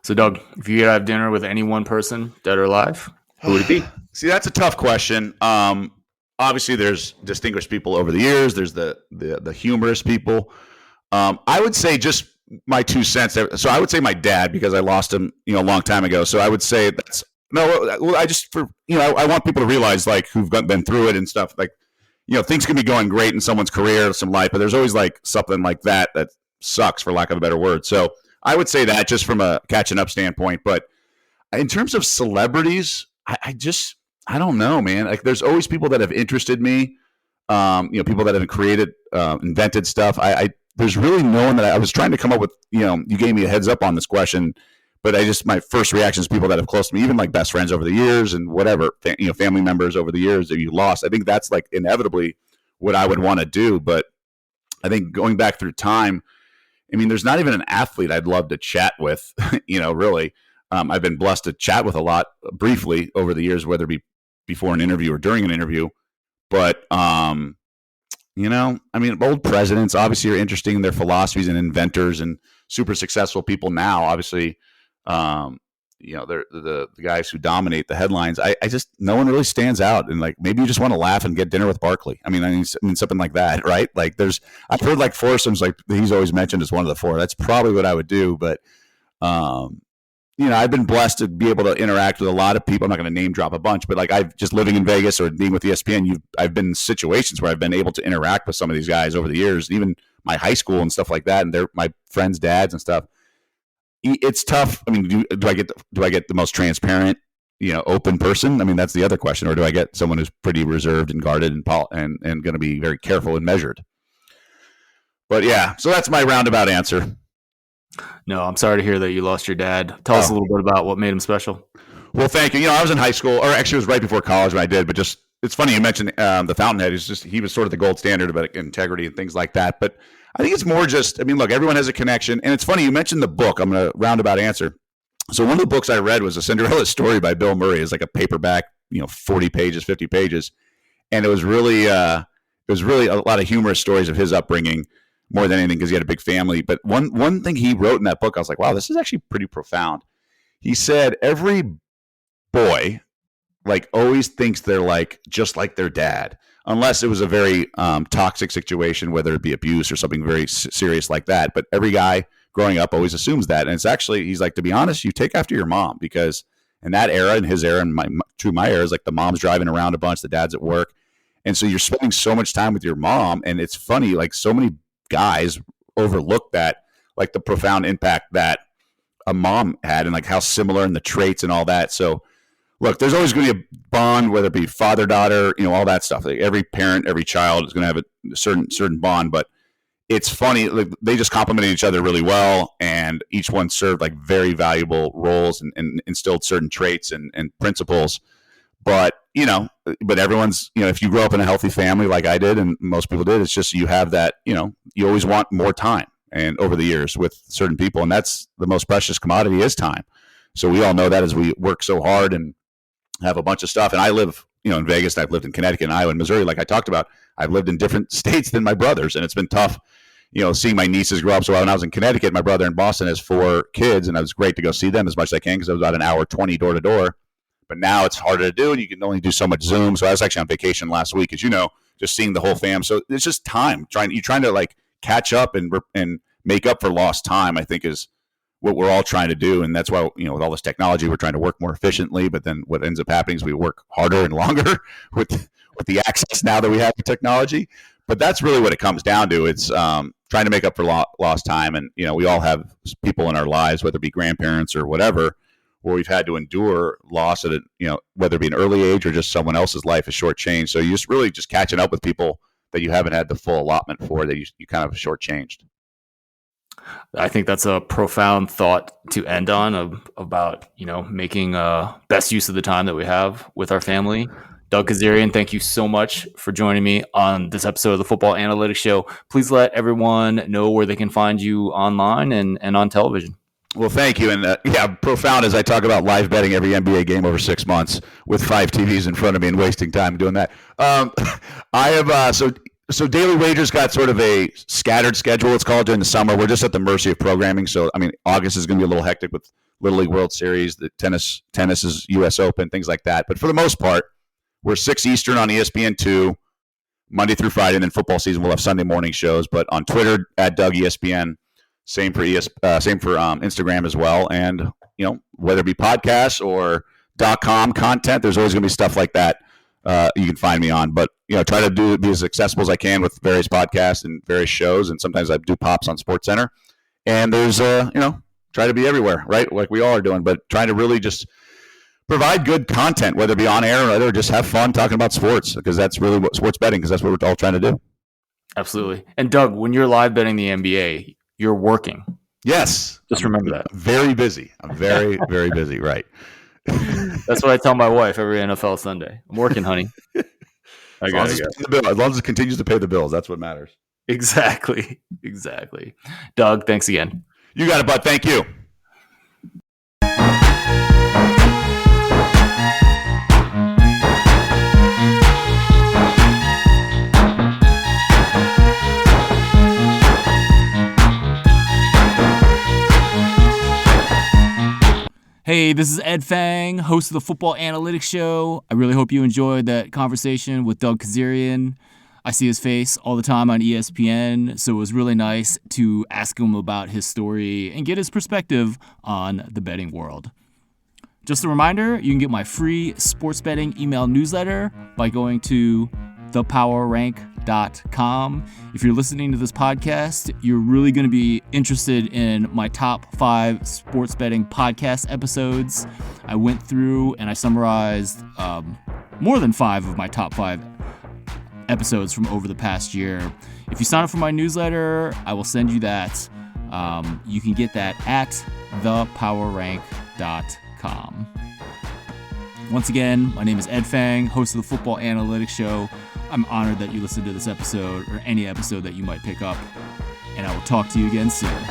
So Doug, if you could have dinner with any one person, dead or alive, who would it be? See, that's a tough question. Obviously there's distinguished people over the years. There's the humorous people. I would say just my 2 cents. So I would say my dad, because I lost him, a long time ago. So I would say I want people to realize like who've been through it and stuff like, things can be going great in someone's career, some life, but there's always like something like that sucks, for lack of a better word. So I would say that just from a catching up standpoint. But in terms of celebrities, I don't know, man. Like there's always people that have interested me. People that have created, invented stuff. There's really no one that I was trying to come up with. You gave me a heads up on this question, but my first reaction is people that have close to me, even like best friends over the years and whatever, family members over the years that you lost. I think that's like inevitably what I would want to do. But I think going back through time, I mean, there's not even an athlete I'd love to chat with, really. I've been blessed to chat with a lot briefly over the years, whether it be before an interview or during an interview. But, old presidents obviously are interesting in their philosophies, and inventors and super successful people now, obviously, they're the guys who dominate the headlines. I just, no one really stands out. And like, maybe you just want to laugh and get dinner with Barkley. I mean, something like that, right? Like I've heard like foursomes, like he's always mentioned as one of the 4. That's probably what I would do. But, I've been blessed to be able to interact with a lot of people. I'm not going to name drop a bunch, but like I've just living in Vegas or being with ESPN, I've been in situations where I've been able to interact with some of these guys over the years, even my high school and stuff like that. And they're my friends' dads and stuff. It's tough. I mean, do I get the most transparent, open person? I mean, that's the other question. Or do I get someone who's pretty reserved and guarded and going to be very careful and measured? But yeah, so that's my roundabout answer. No, I'm sorry to hear that you lost your dad. Tell us a little bit about what made him special. Well, thank you. I was in high school, or actually, it was right before college when I did. But just it's funny you mentioned the Fountainhead. He was sort of the gold standard about integrity and things like that. But I think it's more just. I mean, look, everyone has a connection, and it's funny you mentioned the book. I'm going to roundabout answer. So one of the books I read was a Cinderella story by Bill Murray. It's like a paperback, 40 pages, 50 pages, and it was really a lot of humorous stories of his upbringing more than anything because he had a big family. But one thing he wrote in that book, I was like, wow, this is actually pretty profound. He said every boy always thinks they're just like their dad, unless it was a very toxic situation, whether it be abuse or something very serious like that. But every guy growing up always assumes that. And it's actually, he's like, to be honest, you take after your mom, because in that era, in his era, and my era, is like the mom's driving around a bunch, the dad's at work. And so you're spending so much time with your mom. And it's funny, so many guys overlook that, the profound impact that a mom had, and how similar in the traits and all that. So look, there's always going to be a bond, whether it be father, daughter, all that stuff. Every parent, every child is going to have a certain bond, but it's funny, they just complemented each other really well, and each one served very valuable roles and instilled certain traits and principles. But everyone's, if you grow up in a healthy family like I did and most people did, it's just you have that, you always want more time, and over the years with certain people, and that's the most precious commodity is time. So we all know that as we work so hard and have a bunch of stuff. And I live, in Vegas, and I've lived in Connecticut and Iowa and Missouri, like I talked about. I've lived in different states than my brothers, and it's been tough, seeing my nieces grow up. So when I was in Connecticut, my brother in Boston has 4 kids, and it was great to go see them as much as I can because it was about an hour 20 door to door. But now it's harder to do, and you can only do so much Zoom. So I was actually on vacation last week, as you know, just seeing the whole fam. So it's just time. You're trying to catch up and make up for lost time, I think, is what we're all trying to do. And that's why, with all this technology, we're trying to work more efficiently. But then what ends up happening is we work harder and longer with the access now that we have to technology. But that's really what it comes down to. It's trying to make up for lost time. And, we all have people in our lives, whether it be grandparents or whatever, where we've had to endure loss at whether it be an early age or just someone else's life is shortchanged. So you just really just catching up with people that you haven't had the full allotment for, that you kind of shortchanged. I think that's a profound thought to end on about, making best use of the time that we have with our family. Doug Kezirian, thank you so much for joining me on this episode of the Football Analytics Show. Please let everyone know where they can find you online and on television. Well, thank you. And profound as I talk about live betting every NBA game over 6 months with 5 TVs in front of me and wasting time doing that. I have So Daily Wager's got sort of a scattered schedule, it's called, during the summer. We're just at the mercy of programming. So, August is going to be a little hectic with Little League World Series, the tennis is U.S. Open, things like that. But for the most part, we're 6 Eastern on ESPN2, Monday through Friday, and then football season we'll have Sunday morning shows. But on Twitter, @DougESPN, same for Instagram as well. And, whether it be podcasts or .com content, there's always going to be stuff like that you can find me on. But try to be as accessible as I can with various podcasts and various shows, and sometimes I do pops on SportsCenter. And there's try to be everywhere, right, like we all are doing, but trying to really just provide good content, whether it be on air or other, just have fun talking about sports, because that's really what sports betting, because that's what we're all trying to do. Absolutely. And Doug, when you're live betting the NBA, you're working. Yes, just remember that. I'm very busy. I'm very very busy. Right. That's what I tell my wife every NFL Sunday. I'm working, honey. As long as it continues to pay the bills, that's what matters. Exactly. Doug, thanks again. You got it, bud. Thank you. Hey, this is Ed Fang, host of the Football Analytics Show. I really hope you enjoyed that conversation with Doug Kezirian. I see his face all the time on ESPN, so it was really nice to ask him about his story and get his perspective on the betting world. Just a reminder, you can get my free sports betting email newsletter by going to thepowerrank.com. If you're listening to this podcast, you're really going to be interested in my top 5 sports betting podcast episodes. I went through and I summarized more than 5 of my top 5 episodes from over the past year. If you sign up for my newsletter, I will send you that You can get that at thepowerrank.com. Once again, my name is Ed Fang, host of the Football Analytics Show. I'm honored that you listened to this episode or any episode that you might pick up, and I will talk to you again soon.